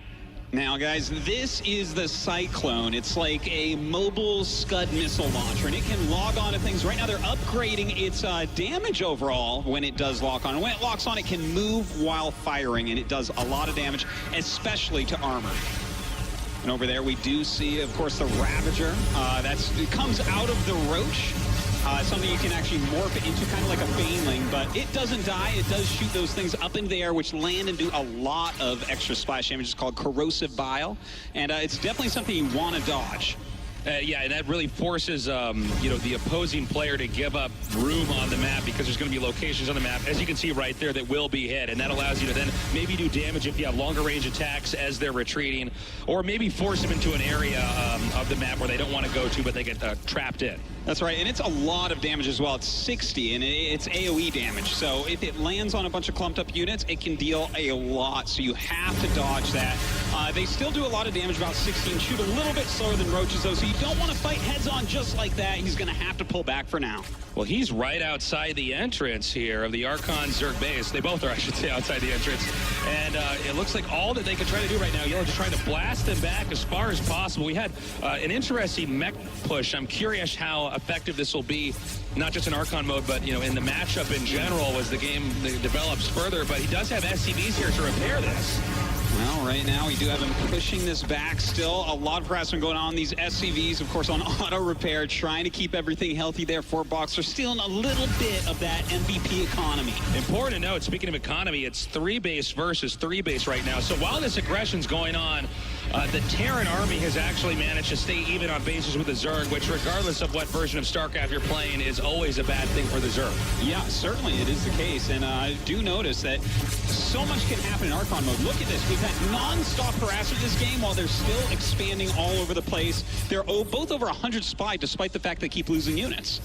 Now, guys, this is the Cyclone. It's like a mobile Scud missile launcher, and it can log on to things. Right now, they're upgrading its damage overall when it does lock on. When it locks on, it can move while firing, and it does a lot of damage, especially to armor. And over there, we do see, of course, the Ravager. It comes out of the Roach. Something you can actually morph into, kind of like a Baneling, but it doesn't die. It does shoot those things up into the air, which land and do a lot of extra splash damage. It's called Corrosive Bile, and it's definitely something you want to dodge. Yeah, and that really forces, the opposing player to give up room on the map because there's going to be locations on the map, as you can see right there, that will be hit. And that allows you to then maybe do damage if you have longer range attacks as they're retreating, or maybe force them into an area of the map where they don't want to go to, but they get trapped in. That's right, and it's a lot of damage as well. It's 60, and it's AoE damage. So if it lands on a bunch of clumped up units, it can deal a lot. So you have to dodge that. They still do a lot of damage, about 16, shoot a little bit slower than Roaches, though, so you don't want to fight heads-on just like that. He's going to have to pull back for now. Well, he's right outside the entrance here of the Archon Zerg base. They both are, I should say, outside the entrance. And it looks like all that they can try to do right now, Yellow, just trying to blast them back as far as possible. We had an interesting mech push. I'm curious how effective this will be, not just in Archon mode, but, in the matchup in general as the game develops further. But he does have SCVs here to repair this. Well, right now we do have him pushing this back still. A lot of harassment going on. These SCVs, of course, on auto repair, trying to keep everything healthy there for Boxer, stealing a little bit of that MVP economy. Important to note, speaking of economy, it's 3 base versus 3 base right now. So while this aggression's going on, the Terran army has actually managed to stay even on bases with the Zerg, which, regardless of what version of StarCraft you're playing, is always a bad thing for the Zerg. Yeah, certainly it is the case. And I do notice that so much can happen in Archon mode. Look at this. We've had non-stop harassment this game while they're still expanding all over the place. They're both over 100 supply, despite the fact they keep losing units.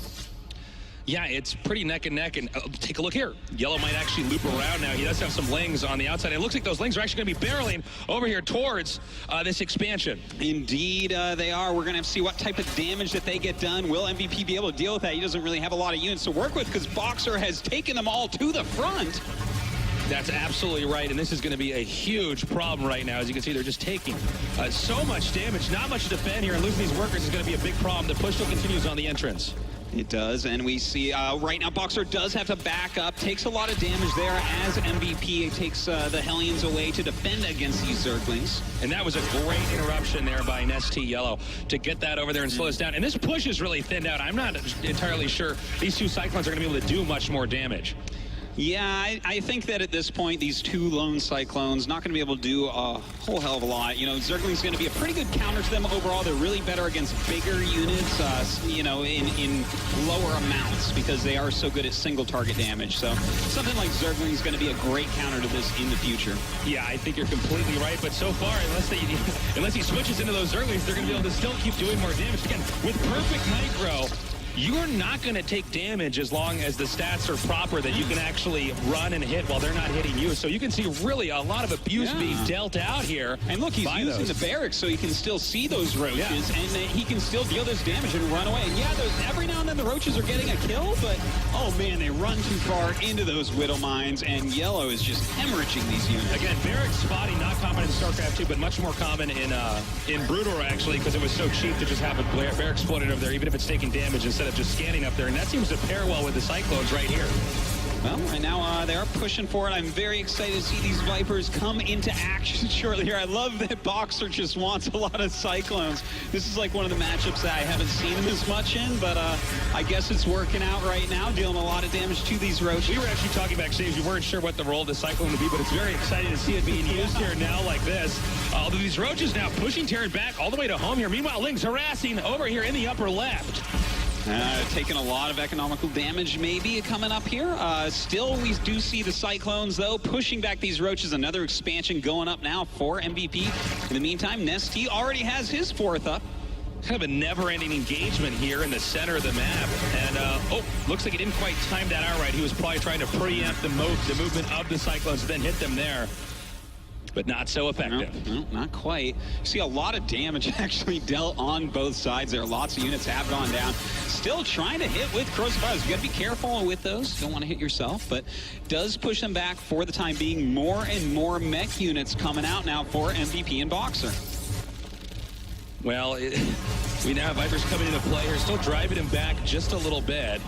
Yeah, it's pretty neck and neck, and take a look here. Yellow might actually loop around now. He does have some lings on the outside. It looks like those lings are actually going to be barreling over here towards this expansion. Indeed, they are. We're going to have to see what type of damage that they get done. Will MVP be able to deal with that? He doesn't really have a lot of units to work with because Boxer has taken them all to the front. That's absolutely right, and this is going to be a huge problem right now. As you can see, they're just taking so much damage, not much to defend here, and losing these workers is going to be a big problem. The push still continues on the entrance. It does, and we see right now Boxer does have to back up, takes a lot of damage there as MVP takes the Hellions away to defend against these Zerglings. And that was a great interruption there by NesTea+Yellow to get that over there and slow us down. And this push is really thinned out. I'm not entirely sure these 2 Cyclones are going to be able to do much more damage. Yeah, I think that at this point, these 2 lone Cyclones not going to be able to do a whole hell of a lot. Zergling's going to be a pretty good counter to them overall. They're really better against bigger units, in lower amounts because they are so good at single target damage. So something like Zergling's going to be a great counter to this in the future. Yeah, I think you're completely right. But so far, unless he switches into those Zerglings, they're going to be able to still keep doing more damage. Again, with perfect micro, you're not going to take damage as long as the stats are proper, that you can actually run and hit while they're not hitting you. So you can see really a lot of abuse being dealt out here. And look, he's using the barracks so he can still see those Roaches, and he can still deal this damage and run away. And yeah, every now and then the Roaches are getting a kill, but oh man, they run too far into those Widow Mines, and Yellow is just hemorrhaging these units. Again, barracks spotting, not common in StarCraft 2, but much more common in Brood War, actually, because it was so cheap to just have a barracks floated over there, even if it's taking damage, instead of just scanning up there. And that seems to pair well with the Cyclones right here. Well, right now they are pushing for it. I'm very excited to see these Vipers come into action shortly here. I love that Boxer just wants a lot of Cyclones. This is like one of the matchups that I haven't seen him as much in, but I guess it's working out right now, dealing a lot of damage to these Roaches. We were actually talking backstage. We weren't sure what the role of the Cyclone would be, but it's very exciting to see it being used here now like this. Although these Roaches now pushing Terran back all the way to home here. Meanwhile, Link's harassing over here in the upper left. Taking a lot of economical damage maybe coming up here. Still, we do see the Cyclones, though, pushing back these Roaches. Another expansion going up now for MVP. In the meantime, NesTea already has his 4th up. Kind of a never-ending engagement here in the center of the map. And, oh, looks like he didn't quite time that out right. He was probably trying to preempt the movement of the Cyclones, then hit them there. But not so effective. No, not quite. You see a lot of damage actually dealt on both sides there. Lots of units have gone down. Still trying to hit with crossfires. You got to be careful with those. Don't want to hit yourself, but does push them back for the time being. More and more mech units coming out now for MVP and Boxer. Well, we now have Vipers coming into play here, still driving him back just a little bit.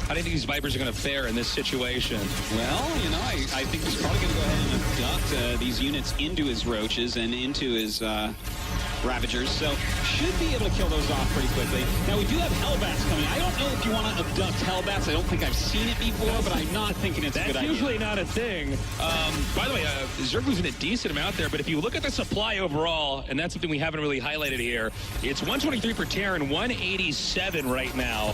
How do you think these Vipers are going to fare in this situation? Well, you know, I think he's probably going to go ahead and abduct these units into his Roaches and into his Ravagers, so should be able to kill those off pretty quickly. Now, we do have Hellbats coming. I don't know if you want to abduct Hellbats. I don't think I've seen it before, but I'm not thinking it's a good idea. That's usually not a thing. By the way, Zerg losing a decent amount there, but if you look at the supply overall, and that's something we haven't really highlighted here, it's 123 for Terran, 187 right now.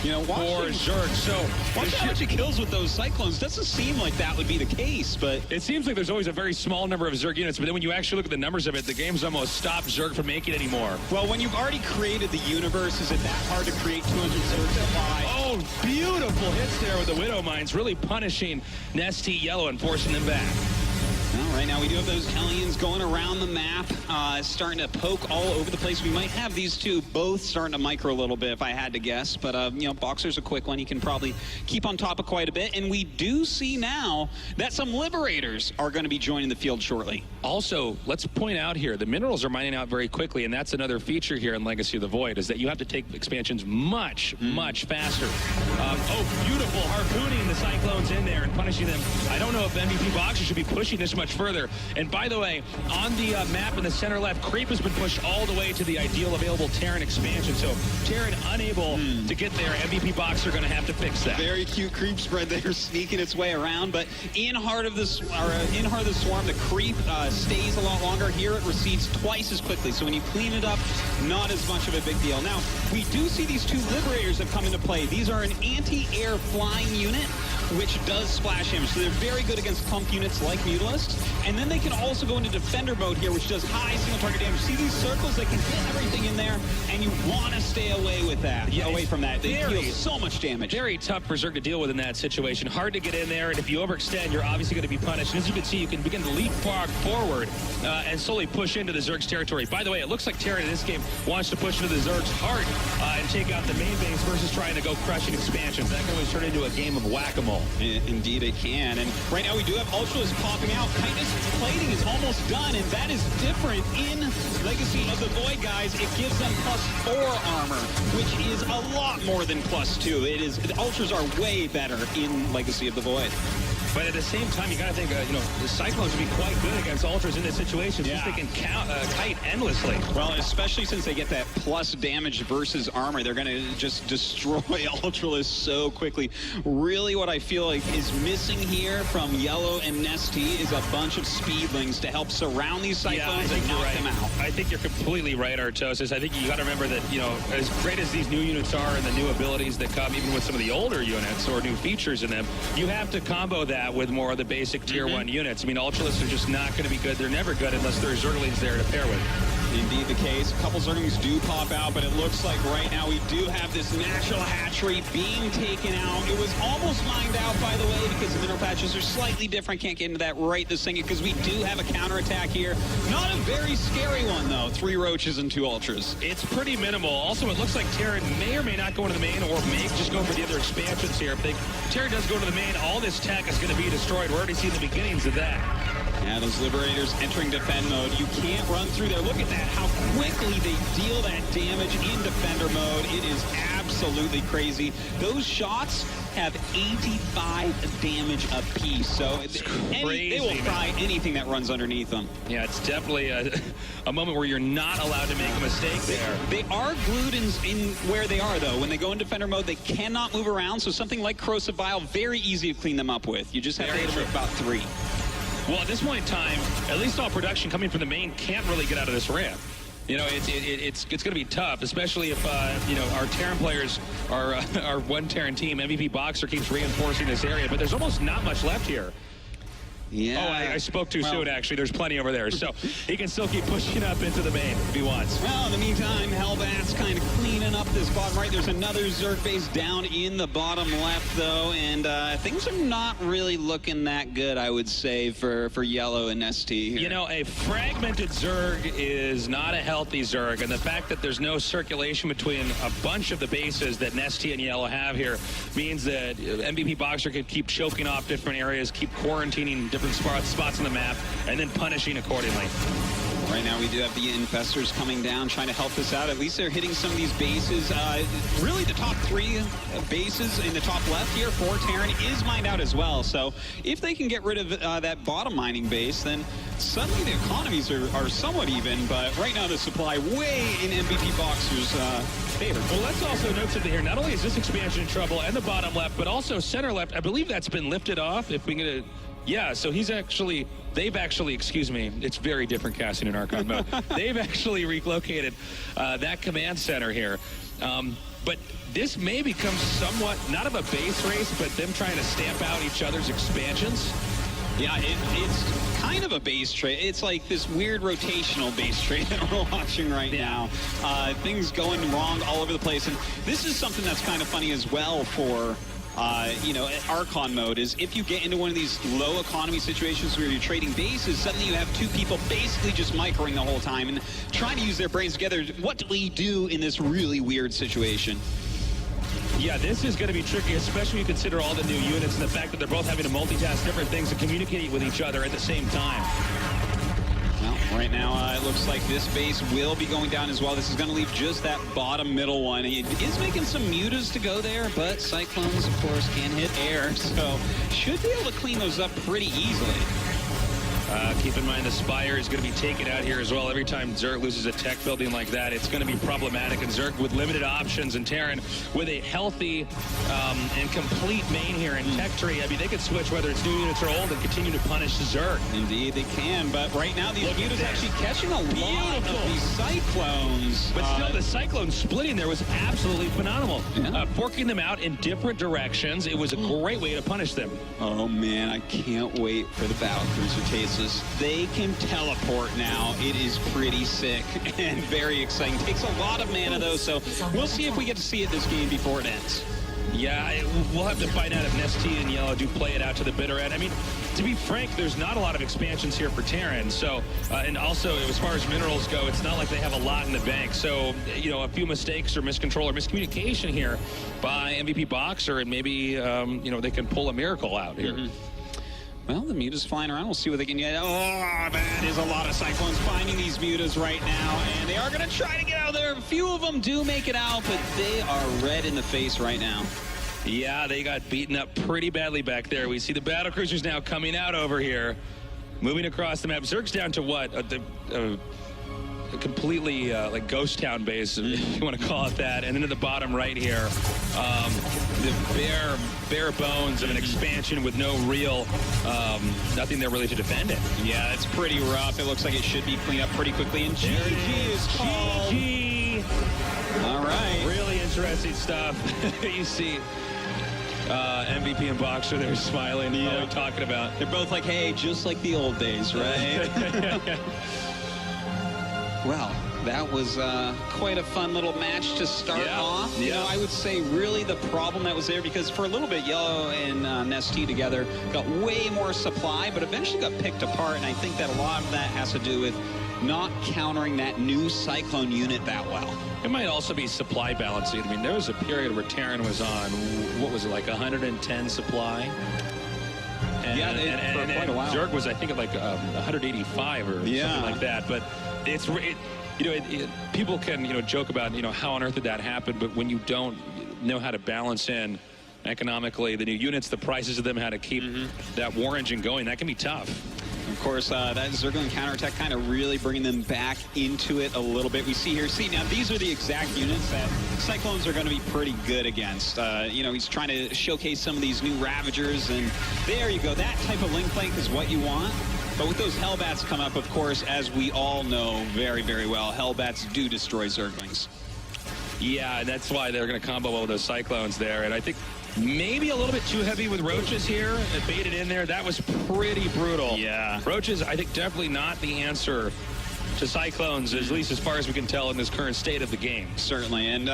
You know, for Zerg. So watch how much he kills with those Cyclones. Doesn't seem like that would be the case, but it seems like there's always a very small number of Zerg units, but then when you actually look at the numbers of it, the game's almost stopped Zerg from making any more. Well, when you've already created the universe, is it that hard to create 200 Zerg supply? Oh, beautiful hits there with the Widow Mines, really punishing NesTea+Yellow and forcing them back. Well, right now we do have those Hellions going around the map, starting to poke all over the place. We might have these two both starting to micro a little bit if I had to guess, but you know, Boxer's a quick one. He can probably keep on top of quite a bit, and we do see now that some Liberators are going to be joining the field shortly. Also, let's point out here, the minerals are mining out very quickly, and that's another feature here in Legacy of the Void, is that you have to take expansions much faster. Oh, beautiful, harpooning the Cyclones in there and punishing them. I don't know if MVP Boxer should be pushing this much further. And by the way, on the map in the center left, Creep has been pushed all the way to the ideal available Terran expansion. So Terran unable to get there. MVP Boxer going to have to fix that. Very cute Creep spread there, sneaking its way around. But in Heart of the Swarm, the Creep stays a lot longer. Here it recedes twice as quickly. So when you clean it up, not as much of a big deal. Now, we do see these two Liberators have come into play. These are an anti-air flying unit, which does splash damage. So they're very good against pump units like Mutalisks. And then they can also go into Defender mode here, which does high single target damage. See these circles? They can hit everything in there, and you want to stay away with that. Yeah, away from that. They deal so much damage. Very tough for Zerg to deal with in that situation. Hard to get in there, and if you overextend, you're obviously going to be punished. And as you can see, you can begin to leapfrog forward and slowly push into the Zerg's territory. By the way, it looks like Terran in this game wants to push into the Zerg's heart and take out the main base versus trying to go crushing expansions. That can always turn into a game of whack-a-mole. Indeed it can. And right now we do have Ultras popping out. Chitinous plating is almost done, and that is different in Legacy of the Void, guys. It gives them +4 armor, which is a lot more than +2. The Ultras are way better in Legacy of the Void. But at the same time, you got to think, you know, the Cyclones would be quite good against Ultras in this situation since they can kite endlessly. Well, especially since they get that plus damage versus armor, they're going to just destroy Ultralisk so quickly. Really what I feel like is missing here from Yellow and NesTea is a bunch of speedlings to help surround these Cyclones and knock them out. I think you're completely right, Artosis. I think you got to remember that, you know, as great as these new units are and the new abilities that come even with some of the older units or new features in them, you have to combo that with more of the basic tier 1 units. I mean, Ultralisks are just not going to be good. They're never good unless there's Zerglings there to pair with. Indeed the case. A couple Zerglings do pop out, but it looks like right now we do have this natural hatchery being taken out. It was almost mined out, by the way, because the mineral patches are slightly different. Can't get into that right this second because we do have a counterattack here. Not a very scary one, though. 3 Roaches and 2 Ultras. It's pretty minimal. Also, it looks like Terran may or may not go into the main or may just go for the other expansions here. If Terran does go to the main, all this tech is going to be destroyed. We're already seeing the beginnings of that. Yeah, those Liberators entering defend mode. You can't run through there. Look at that, how quickly they deal that damage in defender mode. It is absolutely crazy. Those shots have 85 damage apiece. So they will fry anything that runs underneath them. Yeah, it's definitely a moment where you're not allowed to make a mistake there. They are glued in where they are, though. When they go in defender mode, they cannot move around. So something like Corrosive Vial, very easy to clean them up with. You just have to hit them with about 3. Well, at this point in time, at least all production coming from the main can't really get out of this ramp. You know, it's going to be tough, especially if, you know, our Terran players are our one Terran team. MVP+Noxer keeps reinforcing this area, but there's almost not much left here. Yeah. Oh, I spoke too soon, actually. There's plenty over there. So he can still keep pushing up into the main if he wants. Well, in the meantime, Hellbat's kind of cleaning up this bottom right. There's another Zerg base down in the bottom left, though, and things are not really looking that good, I would say, for Yellow and NesTea here. You know, a fragmented Zerg is not a healthy Zerg, and the fact that there's no circulation between a bunch of the bases that NesTea and Yellow have here means that MVP+Noxer could keep choking off different areas, keep quarantining different spots on the map, and then punishing accordingly. Right now we do have the Infestors coming down, trying to help this out. At least they're hitting some of these bases. Really the top 3 bases in the top left here for Terran is mined out as well. So if they can get rid of that bottom mining base, then suddenly the economies are somewhat even. But right now the supply way in MVP+Noxer's favor. Well, let's also note something here. Not only is this expansion in trouble and the bottom left, but also center left. I believe that's been lifted off. If we can yeah, so they've actually, excuse me, it's very different casting in Archon mode. They've actually relocated that command center here. But this may become somewhat, not of a base race, but them trying to stamp out each other's expansions. Yeah, it's kind of a base trade. It's like this weird rotational base trade that we're watching right now. Things going wrong all over the place. And this is something that's kind of funny as well for you know, Archon mode, is if you get into one of these low economy situations where you're trading bases, suddenly you have 2 people basically just microing the whole time and trying to use their brains together. What do we do in this really weird situation? Yeah, this is going to be tricky, especially when you consider all the new units and the fact that they're both having to multitask different things and communicate with each other at the same time. Well, right now, it looks like this base will be going down as well. This is going to leave just that bottom middle one. He is making some mutas to go there, but Cyclones, of course, can hit air, so should be able to clean those up pretty easily. Keep in mind the Spire is going to be taken out here as well. Every time Zerg loses a tech building like that, it's going to be problematic. And Zerg with limited options, and Terran with a healthy and complete main here in tech tree. I mean, they could switch whether it's new units or old and continue to punish Zerg. Indeed, they can. But right now, these mutas actually catching a lot of these Cyclones. But still, the Cyclone splitting there was absolutely phenomenal. Yeah. Forking them out in different directions. It was a great way to punish them. Oh, man, I can't wait for the Battlecruiser Tases. They can teleport now. It is pretty sick and very exciting. Takes a lot of mana, though, so we'll see if we get to see it this game before it ends. Yeah, we'll have to find out if NesTea and Yellow do play it out to the bitter end. I mean, to be frank, there's not a lot of expansions here for Terran. So, and also, as far as minerals go, it's not like they have a lot in the bank. So, you know, a few mistakes or miscontrol or miscommunication here by MVP+Noxer, and maybe, you know, they can pull a miracle out here. Mm-hmm. Well, the mutas flying around. We'll see what they can get. Oh, that is a lot of Cyclones finding these mutas right now, and they are going to try to get out of there. A few of them do make it out, but they are red in the face right now. Yeah, they got beaten up pretty badly back there. We see the battlecruisers now coming out over here, moving across the map. Zerg's down to what? A completely like ghost town base, if you want to call it that. And then at the bottom right here, the bare bones of an expansion with no real, nothing there really to defend it. Yeah, it's pretty rough. It looks like it should be cleaned up pretty quickly. And GG is called. GG. All right. Really interesting stuff. You see MVP and Boxer, they're smiling. Yeah. What are we talking about? They're both like, hey, just like the old days, right? Well, that was quite a fun little match to start off. You know, I would say really the problem that was there, because for a little bit, Yellow and NesTea together got way more supply, but eventually got picked apart, and I think that a lot of that has to do with not countering that new Cyclone unit that well. It might also be supply balancing. I mean, there was a period where Terran was on, what was it, like 110 supply? And, yeah, and quite a while. Zerg was, I think, at like 185 or something like that. But it's, you know, people can, you know, joke about, you know, how on earth did that happen? But when you don't know how to balance in economically, the new units, the prices of them, how to keep that war engine going, that can be tough. Of course, that Zergling counterattack kind of really bringing them back into it a little bit. We see here, now these are the exact units that Cyclones are going to be pretty good against. You know, he's trying to showcase some of these new Ravagers, and there you go. That type of link flank is what you want. But with those Hellbats come up, of course, as we all know very, very well, Hellbats do destroy Zerglings. Yeah, and that's why they're going to combo well with those Cyclones there. And I think maybe a little bit too heavy with Roaches here. It baited in there. That was pretty brutal. Yeah. Roaches, I think, definitely not the answer to Cyclones, at least as far as we can tell in this current state of the game. Certainly. And,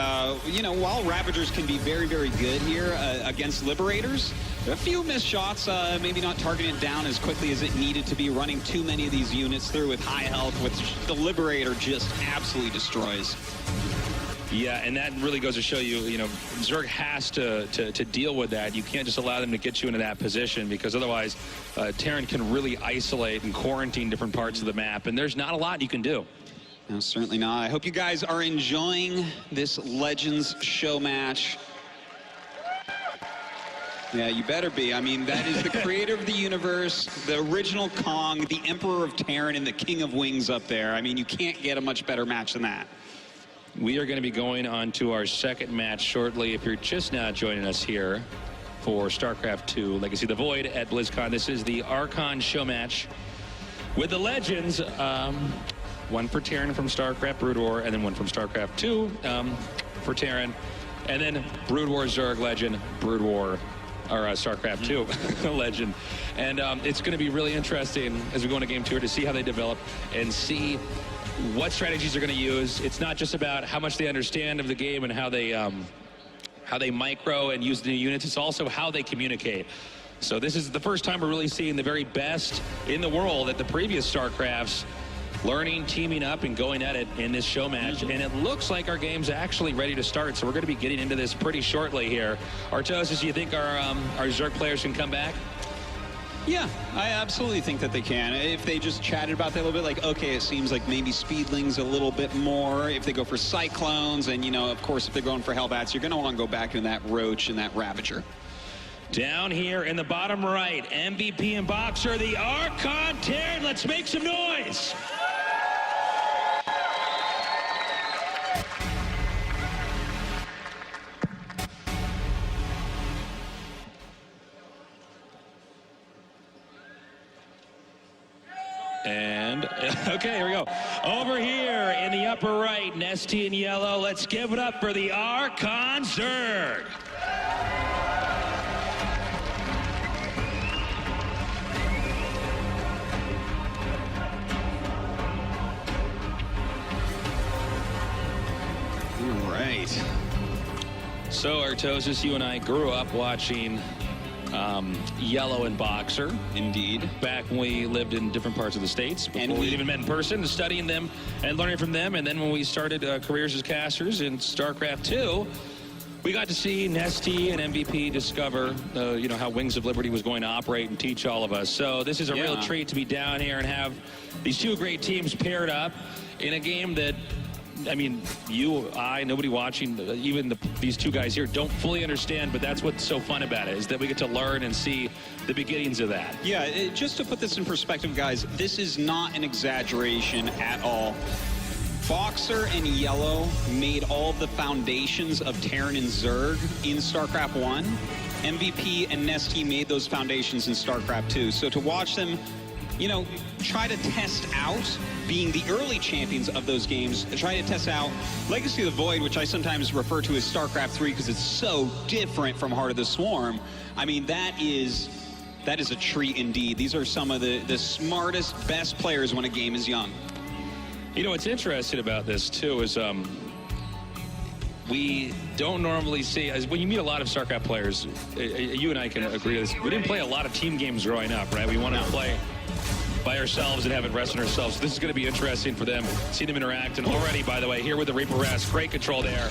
you know, while Ravagers can be very, very good here against Liberators, a few missed shots, maybe not targeting it down as quickly as it needed to be, running too many of these units through with high health, which the Liberator just absolutely destroys. Yeah, and that really goes to show you, you know, Zerg has to deal with that. You can't just allow them to get you into that position, because otherwise Terran can really isolate and quarantine different parts of the map, and there's not a lot you can do. No, certainly not. I hope you guys are enjoying this Legends show match. Yeah, you better be. I mean, that is the creator of the universe, the original Kong, the Emperor of Terran, and the King of Wings up there. I mean, you can't get a much better match than that. We are going to be going on to our second match shortly. If you're just now joining us here for StarCraft 2 Legacy of the Void at BlizzCon, this is the Archon show match with the Legends. One for Terran from StarCraft Brood War, and then one from StarCraft 2 for Terran, and then Brood War Zerg Legend, Brood War, or StarCraft 2 Legend. And it's going to be really interesting as we go into Game 2 to see how they develop and see what strategies they're going to use. It's not just about how much they understand of the game and how they micro and use the new units. It's also how they communicate. So this is the first time we're really seeing the very best in the world at the previous StarCrafts, learning, teaming up, and going at it in this show match. And it looks like our game's actually ready to start, so we're going to be getting into this pretty shortly here. Artosis, do you think our Zerg players can come back? Yeah, I absolutely think that they can. If they just chatted about that a little bit, like, okay, it seems like maybe Speedlings a little bit more. If they go for Cyclones, and, you know, of course, if they're going for Hellbats, you're going to want to go back in that Roach and that Ravager. Down here in the bottom right, MVP and Boxer, the Archon Terran. Let's make some noise. And, okay, here we go. Over here in the upper right, NesTea+Yellow. Let's give it up for the Archon Zerg. All right. So, Artosis, you and I grew up watching Yellow and Boxer. Indeed. Back when we lived in different parts of the States, before we even met in person, studying them and learning from them. And then when we started careers as casters in StarCraft 2, we got to see NesTea and MVP discover, you know, how Wings of Liberty was going to operate and teach all of us. So this is a real treat to be down here and have these two great teams paired up in a game that, I mean, you, I, nobody watching, even these two guys here don't fully understand, but that's what's so fun about it, is that we get to learn and see the beginnings of that. Yeah, just to put this in perspective, guys, this is not an exaggeration at all. Boxer and Yellow made all of the foundations of Terran and Zerg in StarCraft 1. MVP and NesTea made those foundations in StarCraft 2. So to watch them, you know, try to test out being the early champions of those games, try to test out Legacy of the Void, which I sometimes refer to as StarCraft 3 because it's so different from Heart of the Swarm. I mean, that is a treat indeed. These are some of the smartest, best players when a game is young. You know, what's interesting about this, too, is we don't normally see, as when you meet a lot of StarCraft players, you and I can agree with this, we didn't play a lot of team games growing up, right? We wanted to play by ourselves and have it rest on ourselves. So this is going to be interesting for them, see them interact. And already, by the way, here with the Reaper Rest, great control there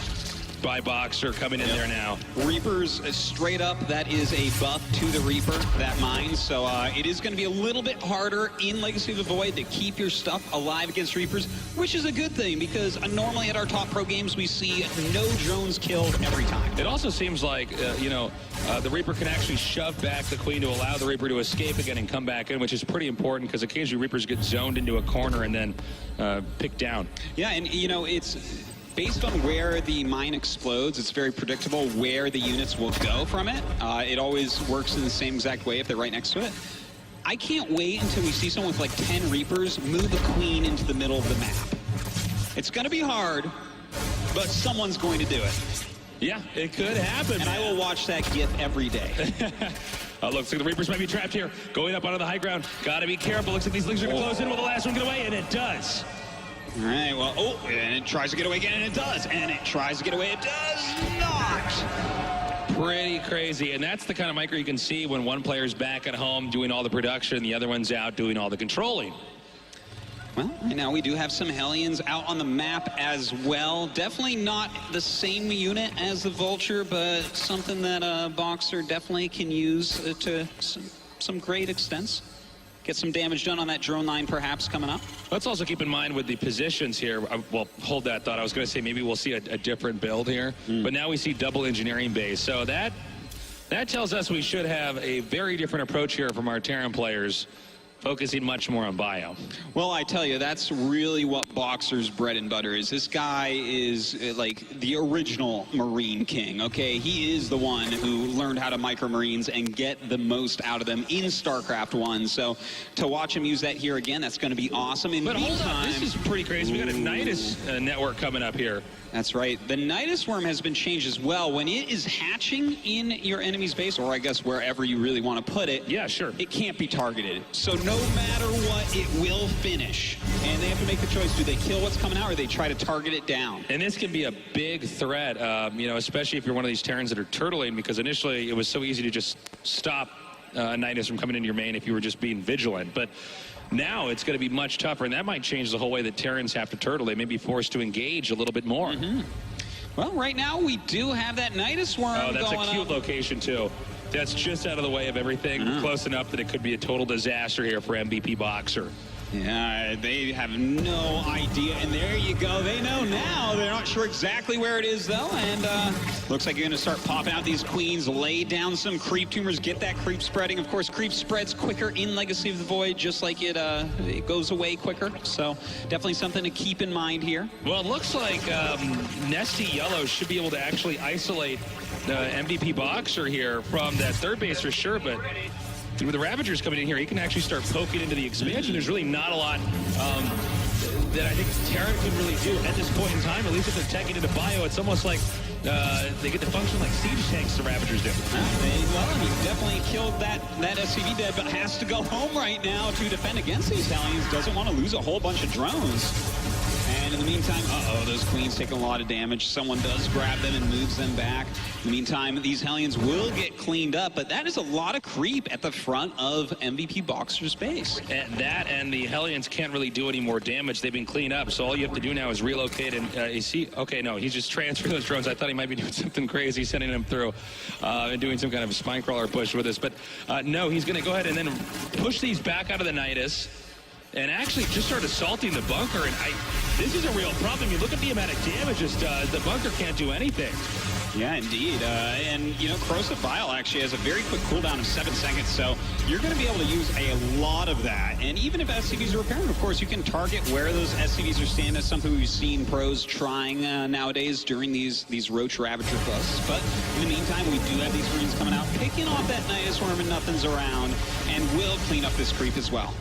by Boxer coming in there now. Reapers, straight up, that is a buff to the Reaper, that mine. So it is going to be a little bit harder in Legacy of the Void to keep your stuff alive against Reapers, which is a good thing because normally at our top pro games we see no drones killed every time. It also seems like, the Reaper can actually shove back the Queen to allow the Reaper to escape again and come back in, which is pretty important because occasionally Reapers get zoned into a corner and then picked down. Yeah, and it's based on where the mine explodes, it's very predictable where the units will go from it. It always works in the same exact way if they're right next to it. I can't wait until we see someone with like 10 Reapers move a Queen into the middle of the map. It's going to be hard, but someone's going to do it. Yeah, it could happen. And I will watch that GIF every day. Looks like the Reapers might be trapped here. Going up onto the high ground. Gotta be careful. Looks like these Lings are gonna close in. Will the last one get away? And it does. All right, well, and it tries to get away again, and it does. And it tries to get away, it does not. Pretty crazy. And that's the kind of micro you can see when one player's back at home doing all the production, the other one's out doing all the controlling. Well, right now we do have some Hellions out on the map as well. Definitely not the same unit as the Vulture, but something that Boxer definitely can use to some great extents. Get some damage done on that drone line perhaps coming up. Let's also keep in mind with the positions here, well, hold that thought. I was going to say maybe we'll see a different build here, but now we see double engineering base. So that tells us we should have a very different approach here from our Terran players, focusing much more on bio. Well, I tell you, that's really what Boxer's bread and butter is. This guy is like the original Marine King, okay? He is the one who learned how to micro Marines and get the most out of them in StarCraft 1. So to watch him use that here again, that's going to be awesome. But hold on, this is pretty crazy. We got a Nidus network coming up here. That's right. The Nidus worm has been changed as well. When it is hatching in your enemy's base, or I guess wherever you really want to put it, yeah, sure, it can't be targeted. So no matter what, it will finish. And they have to make the choice. Do they kill what's coming out or they try to target it down? And this can be a big threat, especially if you're one of these Terrans that are turtling, because initially it was so easy to just stop a Nidus from coming into your main if you were just being vigilant. But now it's going to be much tougher, and that might change the whole way that Terrans have to turtle. They may be forced to engage a little bit more. Well, right now we do have that Nidus worm going on. Oh, that's a cute location, too. That's just out of the way of everything, close enough that it could be a total disaster here for MVP Boxer. Yeah, they have no idea, and there you go. They know now. They're not sure exactly where it is, though, and looks like you're going to start popping out these queens, lay down some creep tumors, get that creep spreading. Of course, creep spreads quicker in Legacy of the Void, just like it goes away quicker, so definitely something to keep in mind here. Well, it looks like NesTea+Yellow should be able to actually isolate the MVP Boxer here from that third base for sure, but with the Ravagers coming in here, he can actually start poking into the expansion. There's really not a lot that I think Terran can really do at this point in time, at least if they're taking into bio. It's almost like they get to function like siege tanks, the Ravagers do. Well, he definitely killed that SCV dead, but has to go home right now to defend against these Hellions. Doesn't want to lose a whole bunch of drones. And in the meantime, those queens taking a lot of damage. Someone does grab them and moves them back. In the meantime, these Hellions will get cleaned up, but that is a lot of creep at the front of MVP Boxer's base. And that and the Hellions can't really do any more damage. They've been cleaned up, so all you have to do now is relocate. And okay, no, he's just transferring those drones. I thought he might be doing something crazy, sending them through and doing some kind of a spine crawler push with us. But no, he's going to go ahead and then push these back out of the Nidus and actually just start assaulting the bunker. And this is a real problem. You look at the amount of damage this does. The bunker can't do anything. Yeah, indeed. And, Corrosive Vial actually has a very quick cooldown of 7 seconds, so you're going to be able to use a lot of that. And even if SCVs are repairing, of course, you can target where those SCVs are standing. That's something we've seen pros trying nowadays during these Roach Ravager busts. But in the meantime, we do have these Marines coming out, picking off that Nidus Worm and nothing's around, and will clean up this creep as well.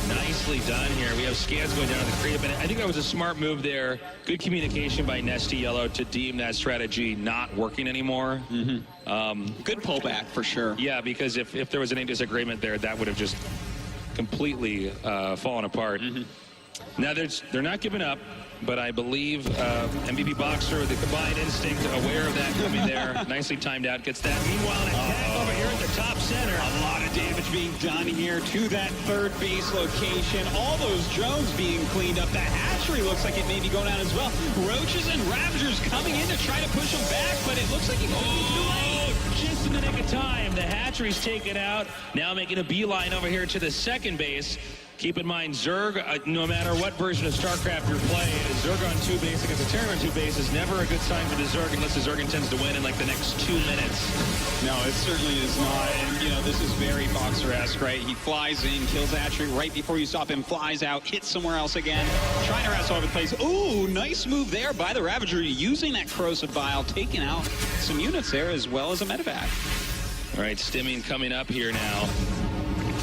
Nicely done here. We have scans going down to the creep, and I think that was a smart move there. Good communication by NesTea+Yellow to deem that strategy not working anymore. Good pullback for sure. Yeah, because if there was any disagreement there, that would have just completely fallen apart. Now they're not giving up. but I believe MVP+Noxer, the combined instinct, aware of that coming there. Nicely timed out, gets that. Meanwhile, an attack over here at the top center. A lot of damage being done here to that third base location. All those drones being cleaned up. That hatchery looks like it may be going out as well. Roaches and Ravagers coming in to try to push them back, but it looks like it could be too late. Just in the nick of time, the hatchery's taken out. Now making a beeline over here to the second base. Keep in mind, Zerg, no matter what version of StarCraft you're playing, Zerg on 2 base against a Terran on 2 base is never a good sign for the Zerg unless the Zerg intends to win in like the next 2 minutes. No, it certainly is not. And, you know, this is very Boxer-esque, right? He flies in, kills Hatchery right before you stop him, flies out, hits somewhere else again, trying to harass all over the place. Ooh, nice move there by the Ravager, using that Corrosive Bile, taking out some units there as well as a medevac. All right, stimming coming up here now.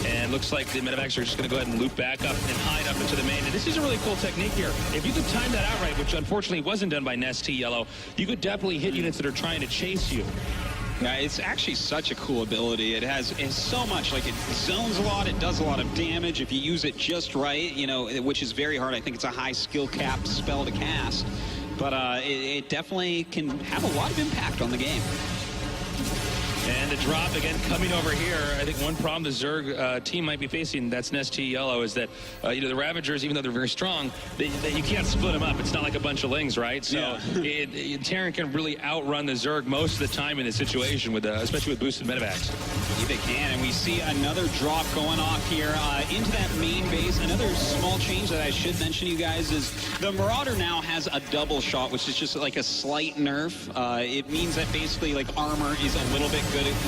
And looks like the medevacs are just going to go ahead and loop back up and hide up into the main. And this is a really cool technique here. If you could time that out right, which unfortunately wasn't done by NesTea+Yellow, you could definitely hit units that are trying to chase you. Yeah, it's actually such a cool ability. It has so much, like it zones a lot, it does a lot of damage if you use it just right, you know, which is very hard. I think it's a high skill cap spell to cast. But it definitely can have a lot of impact on the game. And the drop again coming over here. I think one problem the Zerg team might be facing, that's NesTea+Yellow, is that you know, the Ravagers, even though they're very strong, you can't split them up. It's not like a bunch of Lings, right? So yeah. Terran can really outrun the Zerg most of the time in this situation, with especially with boosted medevacs. Yeah, they can, and we see another drop going off here into that main base. Another small change that I should mention to you guys is the Marauder now has a double shot, which is just like a slight nerf. It means that basically like armor is a little bit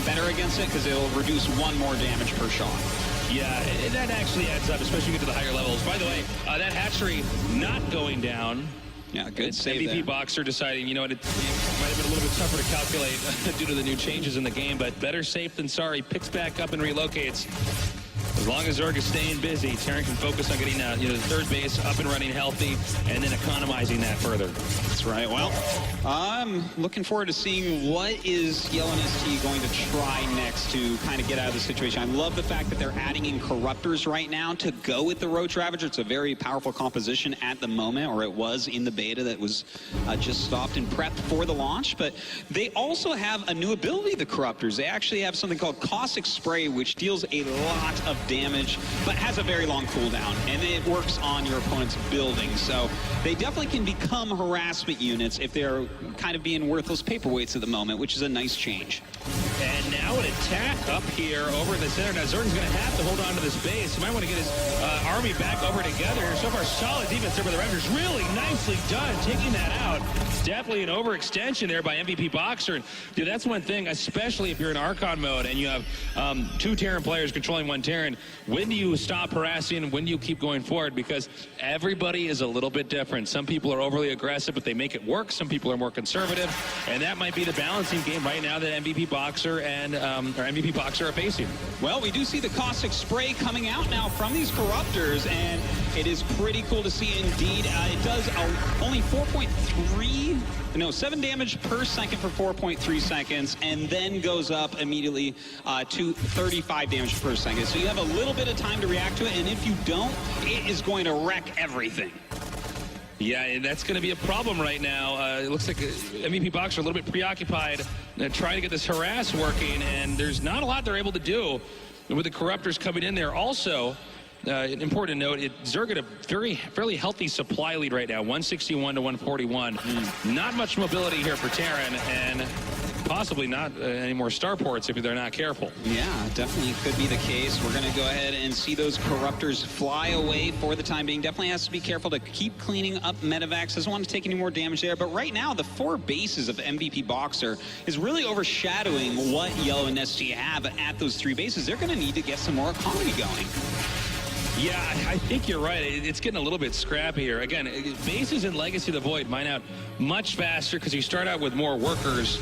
better against it because it'll reduce 1 more damage per shot. Yeah, that actually adds up, especially when you get to the higher levels. By the way, that hatchery not going down. Yeah, good save MVP+Noxer deciding, you know what, it might have been a little bit tougher to calculate due to the new changes in the game, but better safe than sorry. Picks back up and relocates. As long as Zerg is staying busy, Terran can focus on getting the third base up and running healthy and then economizing that further. That's right. Well, I'm looking forward to seeing what is Yellow and ST going to try next to kind of get out of the situation. I love the fact that they're adding in Corruptors right now to go with the Roach Ravager. It's a very powerful composition at the moment, or it was in the beta that was just stopped and prepped for the launch. But they also have a new ability, the Corruptors. They actually have something called Caustic Spray, which deals a lot of damage, but has a very long cooldown, and it works on your opponent's building. So they definitely can become harassment units if they're kind of being worthless paperweights at the moment, which is a nice change. And now an attack up here over in the center. Now Zerg's going to have to hold on to this base. He might want to get his army back over together. So far, solid defense there by the Ravagers. Really nicely done, taking that out. Definitely an overextension there by MVP+Noxer. And dude, that's one thing, especially if you're in Archon mode and you have 2 Terran players controlling 1 Terran. When do you stop harassing? When do you keep going forward? Because everybody is a little bit different. Some people are overly aggressive, but they make it work. Some people are more conservative. And that might be the balancing game right now that MVP+Noxer and MVP+Noxer are facing. Well, we do see the Caustic Spray coming out now from these Corruptors, and it is pretty cool to see indeed. It does only 7 damage per second for 4.3 seconds, and then goes up immediately to 35 damage per second. So you have a little bit of time to react to it, and if you don't, it is going to wreck everything. Yeah, and that's going to be a problem right now. It looks like MVP+Noxer are a little bit preoccupied trying to get this harass working, and there's not a lot they're able to do with the Corruptors coming in there. Also, an important note, Zerg at a fairly healthy supply lead right now, 161 to 141. Not much mobility here for Terran, and possibly not any more starports if they're not careful. Yeah, definitely could be the case. We're going to go ahead and see those Corruptors fly away for the time being. Definitely has to be careful to keep cleaning up medevacs. Doesn't want to take any more damage there. But right now, the 4 bases of MVP+Noxer is really overshadowing what Yellow and NesTea have at those 3 bases. They're going to need to get some more economy going. Yeah, I think you're right. It's getting a little bit scrappy here. Again, bases in Legacy of the Void mine out much faster because you start out with more workers.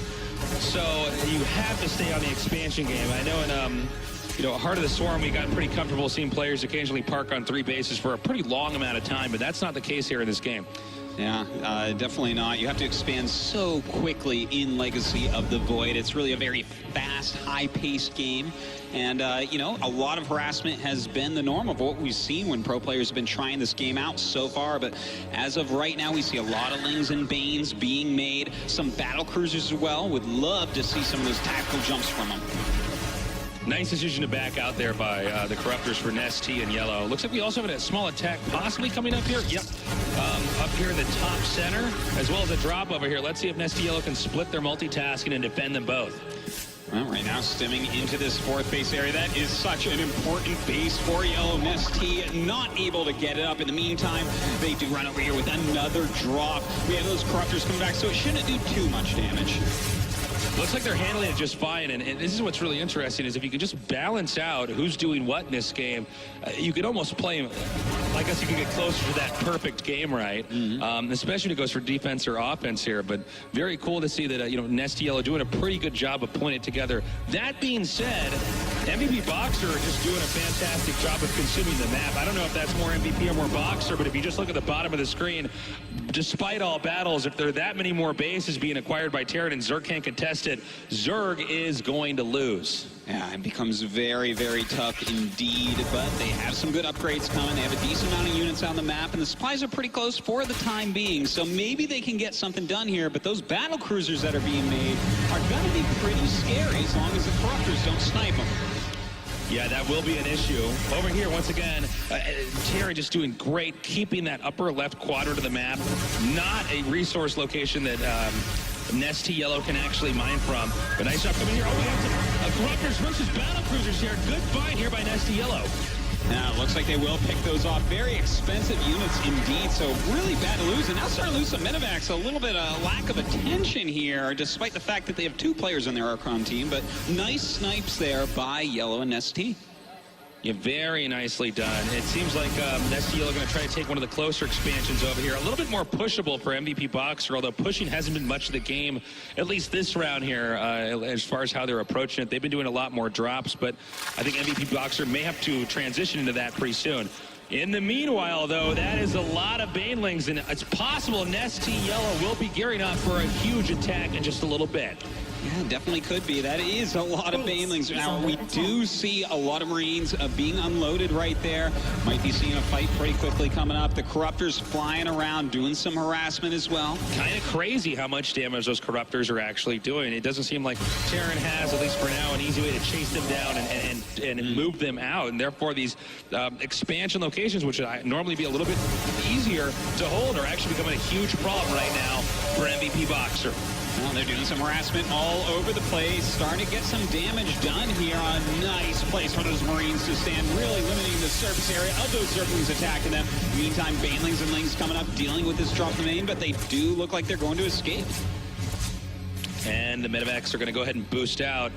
So you have to stay on the expansion game. I know in Heart of the Swarm, we got pretty comfortable seeing players occasionally park on 3 bases for a pretty long amount of time, but that's not the case here in this game. Yeah, definitely not. You have to expand so quickly in Legacy of the Void. It's really a very fast, high-paced game. And, you know, a lot of harassment has been the norm of what we've seen when pro players have been trying this game out so far. But as of right now, we see a lot of Lings and Banes being made. Some battle cruisers as well. Would love to see some of those tactical jumps from them. Nice decision to back out there by the Corruptors for NesTea+Yellow. Looks like we also have a small attack possibly coming up here. Yep. Up here in the top center, as well as a drop over here. Let's see if NesTea+Yellow can split their multitasking and defend them both. Well, right now, stimming into this fourth base area. That is such an important base for Yellow. NesTea not able to get it up. In the meantime, they do run over here with another drop. We have those Corruptors coming back, so it shouldn't do too much damage. Looks like they're handling it just fine, and this is what's really interesting, is if you can just balance out who's doing what in this game, you could almost play, I guess you can get closer to that perfect game, right? Especially when it goes for defense or offense here, but very cool to see that, you know, NesTea+Yellow doing a pretty good job of putting it together. That being said, MVP+Noxer are just doing a fantastic job of consuming the map. I don't know if that's more MVP or more Boxer, but if you just look at the bottom of the screen, despite all battles, if there are that many more bases being acquired by Terran and Zerg can't contest it, Zerg is going to lose. Yeah, it becomes very, very tough indeed, but they have some good upgrades coming. They have a decent amount of units on the map, and the supplies are pretty close for the time being, so maybe they can get something done here, but those battle cruisers that are being made are going to be pretty scary as long as the Corruptors don't snipe them. Yeah, that will be an issue. Over here, once again, Terran just doing great, keeping that upper left quadrant of the map. Not a resource location that NesTea+Yellow can actually mine from. But nice job coming here. Oh, we have some Corruptors versus battle cruisers here. Good fight here by NesTea+Yellow. Now, it looks like they will pick those off. Very expensive units indeed, so really bad to lose. And now starting to lose some Medivacs. A little bit of lack of attention here, despite the fact that they have two players on their Archon team. But nice snipes there by Yellow and NesTea. Yeah, very nicely done. It seems like NesTea+Yellow going to try to take one of the closer expansions over here. A little bit more pushable for MVP+Noxer, although pushing hasn't been much of the game, at least this round here, as far as how they're approaching it. They've been doing a lot more drops, but I think MVP+Noxer may have to transition into that pretty soon. In the meanwhile, though, that is a lot of Banelings, and it's possible NesTea+Yellow will be gearing up for a huge attack in just a little bit. Yeah, definitely could be. That is a lot of Banelings. Now, we do see a lot of Marines being unloaded right there. Might be seeing a fight pretty quickly coming up. The Corruptors flying around, doing some harassment as well. Kind of crazy how much damage those Corruptors are actually doing. It doesn't seem like Terran has, at least for now, an easy way to chase them down and move them out. And therefore, these expansion locations, which would normally be a little bit easier to hold, are actually becoming a huge problem right now for MVP+Noxer. Well, they're doing some harassment all over the place, starting to get some damage done here. A nice place for those Marines to stand, really limiting the surface area of those Zerglings attacking them. Meantime, Banelings and Lings coming up, dealing with this drop in the main, but they do look like they're going to escape. And the Medivacs are going to go ahead and boost out.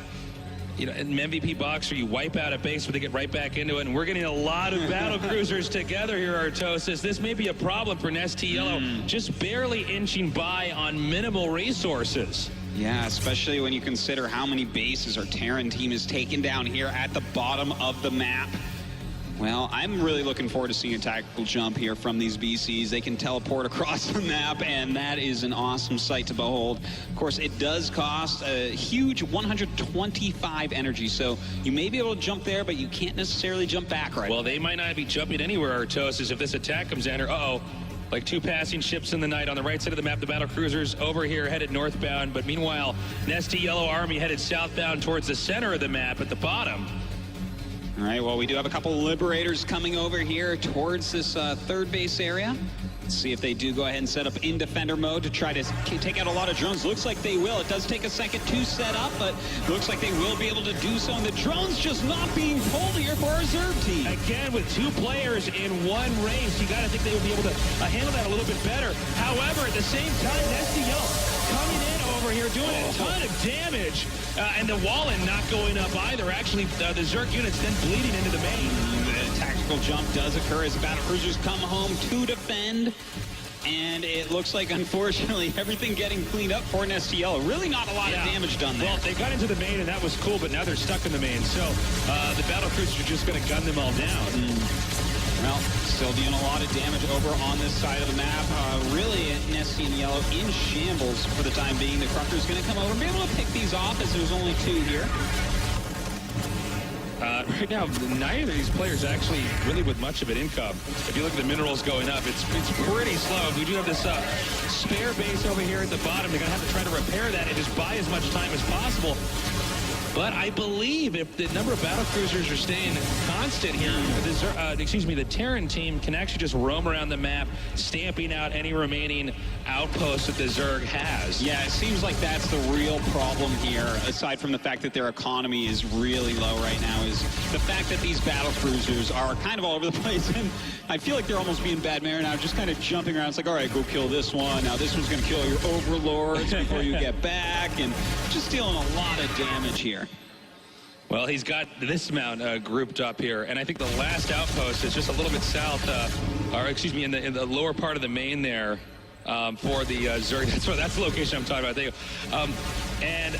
You know, in MVP+Noxer, you wipe out a base, but they get right back into it, and we're getting a lot of battle cruisers together here, Artosis. This may be a problem for NesTea+Yellow, just barely inching by on minimal resources. Yeah, especially when you consider how many bases our Terran team is taking down here at the bottom of the map. Well, I'm really looking forward to seeing a tactical jump here from these BCs. They can teleport across the map, and that is an awesome sight to behold. Of course, it does cost a huge 125 energy, so you may be able to jump there, but you can't necessarily jump back right. Well, they might not be jumping anywhere, Artosis, if this attack comes in. Uh-oh. Like two passing ships in the night on the right side of the map. The battle cruisers over here headed northbound, but meanwhile, NesTea+Yellow army headed southbound towards the center of the map at the bottom. All right, well, we do have a couple Liberators coming over here towards this third base area. Let's see if they do go ahead and set up in defender mode to try to take out a lot of drones. Looks like they will. It does take a second to set up, but looks like they will be able to do so. And the drones just not being pulled here for our Zerg team. Again, with two players in one race, you got to think they would be able to handle that a little bit better. However, at the same time, NesTea+Yellow coming in over here, doing a ton of damage. And the Wallen not going up either. Actually, the Zerg units then bleeding into the main. The tactical jump does occur as the battle cruisers come home to defend. And it looks like, unfortunately, everything getting cleaned up for NesTea+Yellow. Really not a lot of damage done there. Well, they got into the main, and that was cool, but now they're stuck in the main. So the battle cruisers are just going to gun them all down. Well, still doing a lot of damage over on this side of the map. Really, NesTea+Yellow in shambles for the time being. The Corruptor's going to come over and be able to pick these off as there's only 2 here. Right now, neither of these players actually really with much of an income. If you look at the minerals going up, it's pretty slow. We do have this spare base over here at the bottom. They're going to have to try to repair that and just buy as much time as possible. But I believe if the number of battle cruisers are staying constant here, the Terran team can actually just roam around the map, stamping out any remaining outposts that the Zerg has. Yeah, it seems like that's the real problem here, aside from the fact that their economy is really low right now, is the fact that these battle cruisers are kind of all over the place. And I feel like they're almost being bad mare now, just kind of jumping around. It's like, all right, go kill this one. Now this one's going to kill your overlords before you get back, and just dealing a lot of damage here. Well, he's got this amount grouped up here, and I think the last outpost is just a little bit south, in the lower part of the main there for the Zerg. That's the location I'm talking about. There you go. And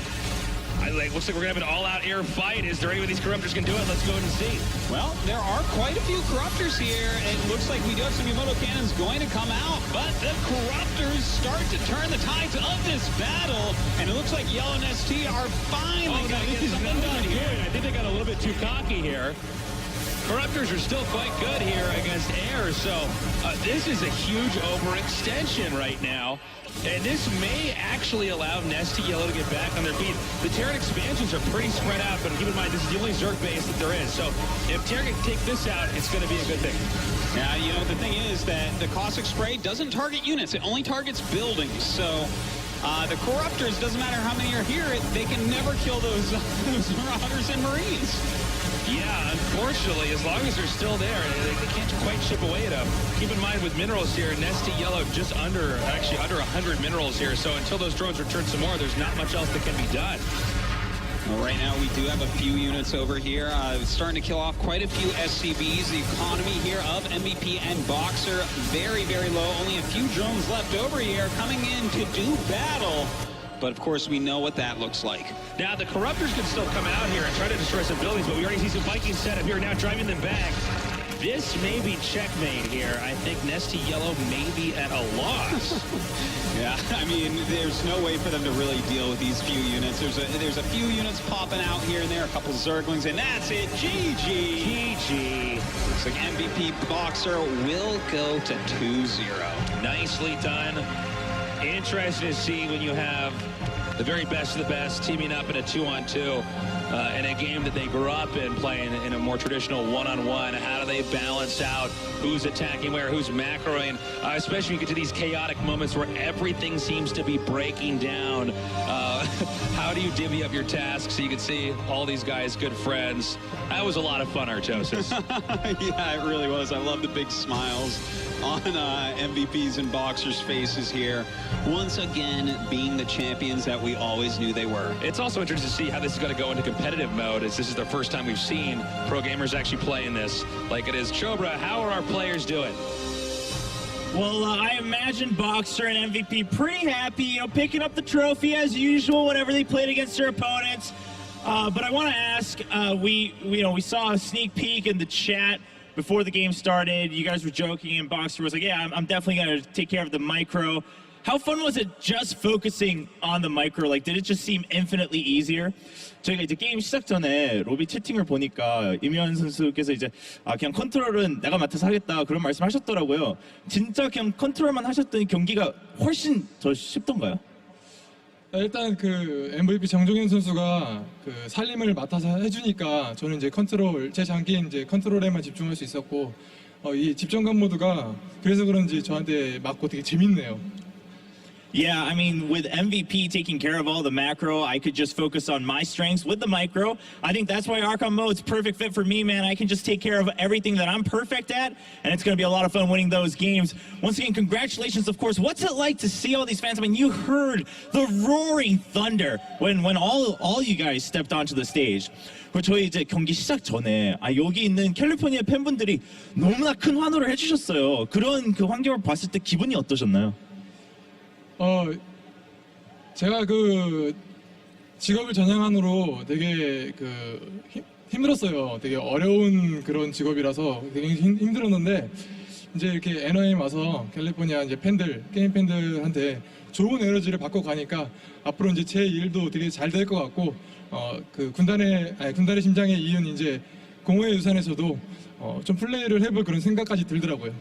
looks like we're going to have an all-out air fight. Is there any way these Corruptors can do it? Let's go ahead and see. Well, there are quite a few Corruptors here. It looks like we do have some Yamato cannons going to come out, but the Corruptors start to turn the tides of this battle, and it looks like Yellow and NesTea are finally going to get something done here. I think they got a little bit too cocky here. Corruptors are still quite good here against air, so this is a huge overextension right now. And this may actually allow NesTea+Yellow to get back on their feet. The Terran expansions are pretty spread out, but keep in mind, this is the only Zerg base that there is. So if Terran can take this out, it's going to be a good thing. Now, you know, the thing is that the Caustic Spray doesn't target units. It only targets buildings. So the Corruptors, doesn't matter how many are here, they can never kill those Marauders and Marines. Yeah, unfortunately, as long as they're still there, they can't quite chip away at them. Keep in mind with minerals here, NesTea+Yellow just under 100 minerals here. So until those drones return some more, there's not much else that can be done. Well, right now, we do have a few units over here. Starting to kill off quite a few SCBs. The economy here of MVP and Boxer, very, very low. Only a few drones left over here coming in to do battle. But, of course, we know what that looks like. Now, the Corruptors can still come out here and try to destroy some buildings, but we already see some Vikings set up here now, driving them back. This may be checkmate here. I think NesTea+Yellow may be at a loss. Yeah, I mean, there's no way for them to really deal with these few units. There's a few units popping out here and there, a couple Zerglings, and that's it. GG. GG. Looks like MVP Boxer will go to 2-0. Nicely done. Interesting to see when you have the very best of the best teaming up in a 2-on-2 in a game that they grew up in, playing in a more traditional 1-on-1. How do they balance out who's attacking where, who's macroing, especially when you get to these chaotic moments where everything seems to be breaking down. How do you divvy up your tasks so you can see all these guys good friends? That was a lot of fun, Artosis. Yeah, it really was. I love the big smiles on MVPs and Boxers' faces here. Once again, being the champions that we always knew they were. It's also interesting to see how this is going to go into competitive mode, as this is the first time we've seen pro gamers actually play in this like it is. Chobra, how are our players doing? Well, I imagine Boxer and MVP pretty happy, you know, picking up the trophy as usual whenever they played against their opponents. But I want to ask, we saw a sneak peek in the chat before the game started. You guys were joking, and Boxer was like, yeah, I'm definitely going to take care of the micro. How fun was it just focusing on the micro? Like, did it just seem infinitely easier? 저희가 이제 게임 시작 전에 로비 채팅을 보니까 임현 선수께서 이제 그냥 컨트롤은 내가 맡아서 하겠다 그런 말씀하셨더라고요. 진짜 그냥 컨트롤만 하셨더니 경기가 훨씬 더 쉽던가요? 일단 그 MVP 정종현 선수가 그 살림을 맡아서 해주니까 저는 이제 컨트롤, 제 장기인 이제 컨트롤에만 집중할 수 있었고 이 집중감 모드가 그래서 그런지 저한테 맞고 되게 재밌네요. Yeah, I mean, with MVP taking care of all the macro, I could just focus on my strengths with the micro. I think that's why Archon mode's perfect fit for me, man. I can just take care of everything that I'm perfect at, and it's going to be a lot of fun winning those games. Once again, congratulations, of course. What's it like to see all these fans? I mean, you heard the roaring thunder when all you guys stepped onto the stage. 그리고 저희 이제 경기 시작 전에 여기 있는 캘리포니아 팬분들이 너무나 큰 환호를 해주셨어요. 그런 그 환경을 봤을 때 기분이 어떠셨나요? 제가 그 직업을 전향한으로 되게 힘들었어요. 되게 어려운 그런 직업이라서 되게 힘들었는데 이제 이렇게 NOM 와서 캘리포니아 이제 게임 팬들한테 좋은 에너지를 받고 가니까 앞으로 이제 제 일도 되게 잘 될 것 같고 그 군단의 심장에 이은 이제 공허의 유산에서도 좀 플레이를 해볼 그런 생각까지 들더라고요.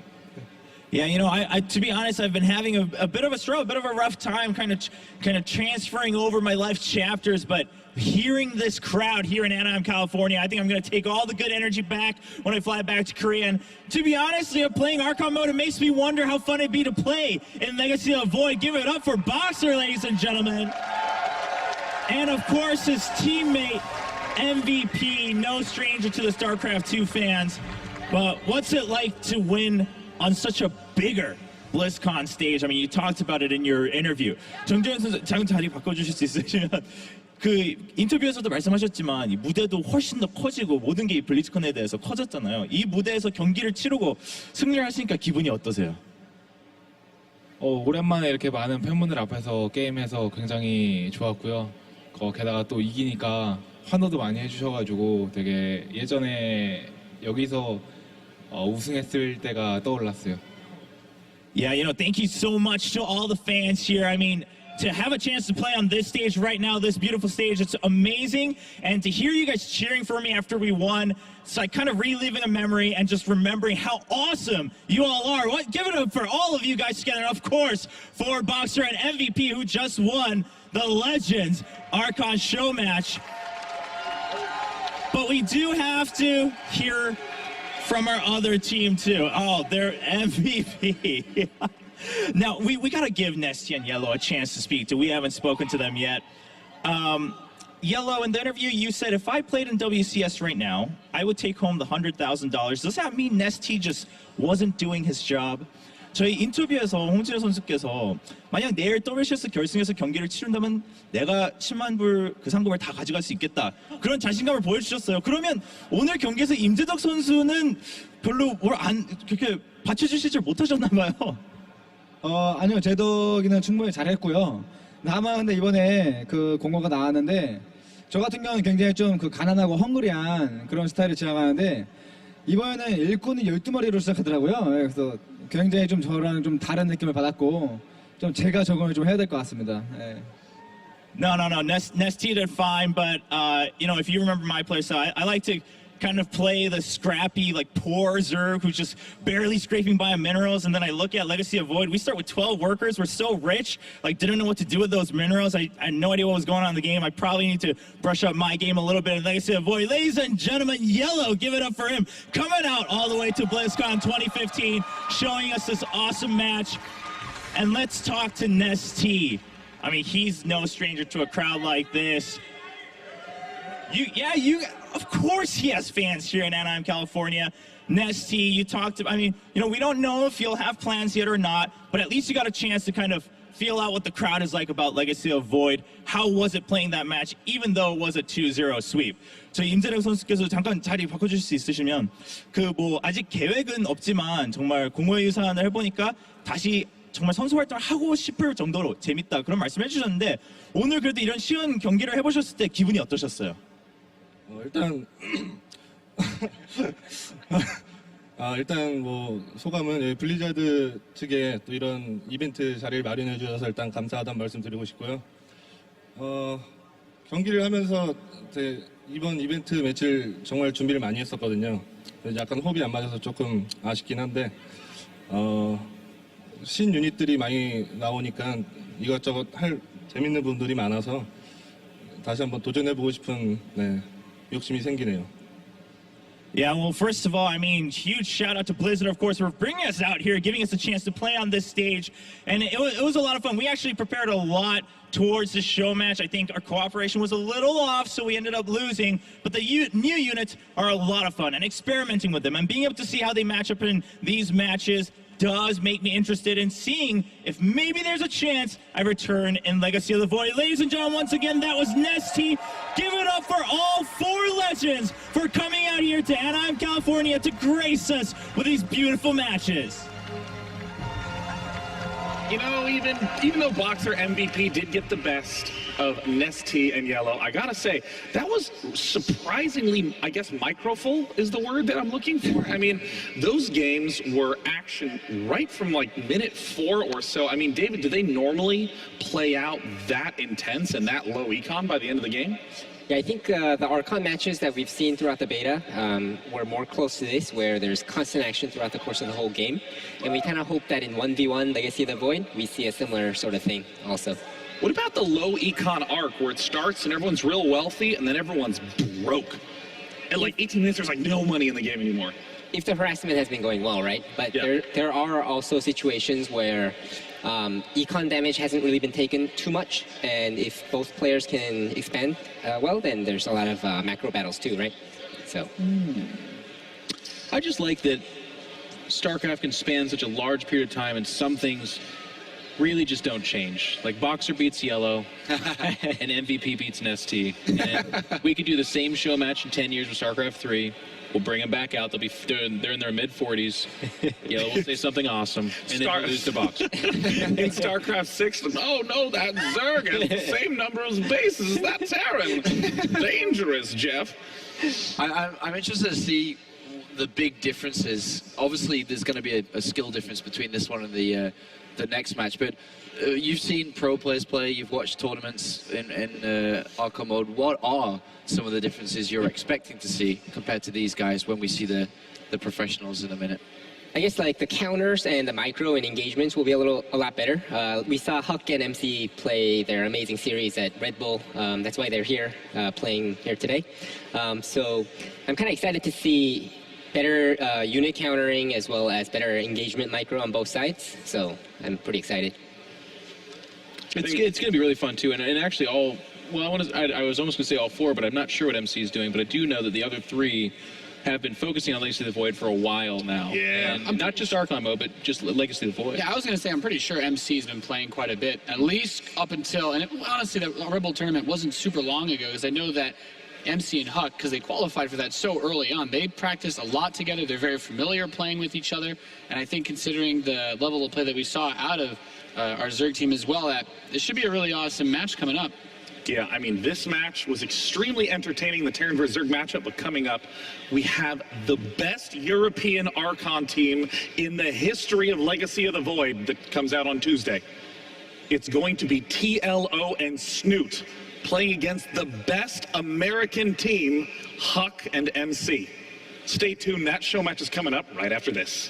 Yeah, you know, I to be honest, I've been having a bit of a struggle, a bit of a rough time, kind of transferring over my life chapters. But hearing this crowd here in Anaheim, California, I think I'm going to take all the good energy back when I fly back to Korea. And to be honest, playing Archon mode, it makes me wonder how fun it'd be to play in Legacy of Void. Give it up for Boxer, ladies and gentlemen, and of course his teammate MVP, no stranger to the StarCraft 2 fans. But what's it like to win on such a bigger BlizzCon stage? I mean, you talked about it in your interview. 정재현 선수, 잠깐 자리 바꿔주실 수 있으시면 그 인터뷰에서도 말씀하셨지만 이 무대도 훨씬 더 커지고 모든 게 이 블리즈컨에 대해서 커졌잖아요. 이 무대에서 경기를 치르고 승리를 하시니까 기분이 어떠세요? 오랜만에 이렇게 많은 팬분들 앞에서 게임해서 굉장히 좋았고요. 게다가 또 이기니까 환호도 많이 해주셔가지고 되게 예전에 여기서 우승했을 때가 떠올랐어요. Yeah, you know, thank you so much to all the fans here. I mean, to have a chance to play on this stage right now, this beautiful stage, it's amazing. And to hear you guys cheering for me after we won, it's like kind of reliving a memory and just remembering how awesome you all are. Give it up for all of you guys together. And of course, for Boxer and MVP, who just won the Legends Archon show match. But we do have to hear from our other team too. Oh, they're MVP. Now, we got to give NesTea+Yellow a chance to speak to. We haven't spoken to them yet. Yellow, in the interview, you said, if I played in WCS right now, I would take home the $100,000. Does that mean NesTea just wasn't doing his job? 저희 인터뷰에서 홍진호 선수께서 만약 내일 WCS 결승에서 경기를 치른다면 내가 10만 불 그 상금을 다 가져갈 수 있겠다. 그런 자신감을 보여주셨어요. 그러면 오늘 경기에서 임재덕 선수는 별로 뭘 안 그렇게 받쳐주시질 못하셨나 봐요. 아니요, 제덕이는 충분히 잘했고요. 다만 근데 이번에 그 공고가 나왔는데 저 같은 경우는 굉장히 좀 그 가난하고 헝그리한 그런 스타일을 지향하는데 이번에는 일꾼이 12마리로 시작하더라고요. 그래서 굉장히 좀 저랑 좀 다른 느낌을 받았고 좀 제가 적응을 좀 해야 될 것 같습니다. 네. No. NesTea did fine, but you know, if you remember my play style, I like to kind of play the scrappy, like poor Zerg who's just barely scraping by on minerals, and then I look at Legacy of Void. We start with 12 workers. We're so rich, like didn't know what to do with those minerals. I had no idea what was going on in the game. I probably need to brush up my game a little bit in Legacy of Void. Ladies and gentlemen, Yellow, give it up for him. Coming out all the way to BlizzCon 2015, showing us this awesome match. And let's talk to NesTea. I mean, he's no stranger to a crowd like this. Of course he has fans here in Anaheim, California. NesTea, you talked about, I mean, you know, we don't know if you'll have plans yet or not, but at least you got a chance to kind of feel out what the crowd is like about Legacy of Void. How was it playing that match, even though it was a 2-0 sweep? 저희 임재덕 선수께서 잠깐 자리 바꿔주실 수 있으시면, 아직 계획은 없지만 정말 공허의 유산을 해보니까 다시 정말 선수 활동을 하고 싶을 정도로 재밌다 그런 말씀해 주셨는데 오늘 그래도 이런 쉬운 경기를 해보셨을 때 기분이 어떠셨어요? 일단 뭐 소감은 블리자드 측에 또 이런 이벤트 자리를 마련해 주셔서 일단 감사하다는 말씀 드리고 싶고요. 경기를 하면서 이번 이벤트 매치를 정말 준비를 많이 했었거든요. 약간 호흡이 안 맞아서 조금 아쉽긴 한데 신 유닛들이 많이 나오니까 이것저것 할 재밌는 분들이 많아서 다시 한번 도전해보고 싶은 욕심이 생기네요. Yeah, well, first of all, I mean, huge shout out to Blizzard, of course, for bringing us out here, giving us a chance to play on this stage. And it was a lot of fun. We actually prepared a lot towards this show match. I think our cooperation was a little off, so we ended up losing. But the new units are a lot of fun, and experimenting with them and being able to see how they match up in these matches does make me interested in seeing if maybe there's a chance I return in Legacy of the Void. Ladies and gentlemen, once again, that was NesTea. Give it up for all 4 legends for coming out here to Anaheim, California to grace us with these beautiful matches. You know, even though Boxer MVP did get the best of NesTea+Yellow, I gotta say, that was surprisingly, I guess, microful is the word that I'm looking for. I mean, those games were action right from like minute 4 or so. I mean, David, do they normally play out that intense and that low econ by the end of the game? Yeah, I think the Archon matches that we've seen throughout the beta were more close to this, where there's constant action throughout the course of the whole game. And we kind of hope that in 1v1 Legacy of the Void, we see a similar sort of thing also. What about the low econ arc where it starts and everyone's real wealthy and then everyone's broke? At like 18 minutes, there's like no money in the game anymore. If the harassment has been going well, right? But yeah. there are also situations where econ damage hasn't really been taken too much, and if both players can expand well, then there's a lot of macro battles too, right? So. I just like that StarCraft can span such a large period of time and some things really just don't change. Like Boxer beats Yellow, and MVP beats NesTea. And we could do the same show match in 10 years with StarCraft 3. We'll bring them back out. They're in their mid-40s. Yellow will say something awesome, and then we'll lose to Boxer. In StarCraft 6, oh no, that Zerg has the same number of bases as that Terran. Dangerous, Jeff. I'm interested to see the big differences. Obviously, there's going to be a skill difference between this one and the next match, but you've seen pro players play, you've watched tournaments in Archon mode. What are some of the differences you're expecting to see compared to these guys when we see the professionals in a minute? I guess like the counters and the micro and engagements will be a lot better. We saw Huck and MC play their amazing series at Red Bull. That's why they're here, playing here today. So I'm kind of excited to see better unit countering as well as better engagement micro on both sides. So I'm pretty excited. It's going to be really fun too, and actually I was almost going to say all 4, but I'm not sure what MC is doing, but I do know that the other 3 have been focusing on Legacy of the Void for a while now. Yeah. And not just Archon mode, but just Legacy of the Void. Yeah, I was going to say, I'm pretty sure MC's been playing quite a bit, at least up until, and honestly, the Rebel tournament wasn't super long ago, because I know that MC and Huck, because they qualified for that so early on, they practiced a lot together. They're very familiar playing with each other, and I think considering the level of play that we saw out of our Zerg team as well, that this should be a really awesome match coming up. Yeah, I mean, this match was extremely entertaining, the Terran vs. Zerg matchup, but coming up, we have the best European Archon team in the history of Legacy of the Void that comes out on Tuesday. It's going to be TLO and Snoot playing against the best American team, Huck and MC. Stay tuned, that show match is coming up right after this.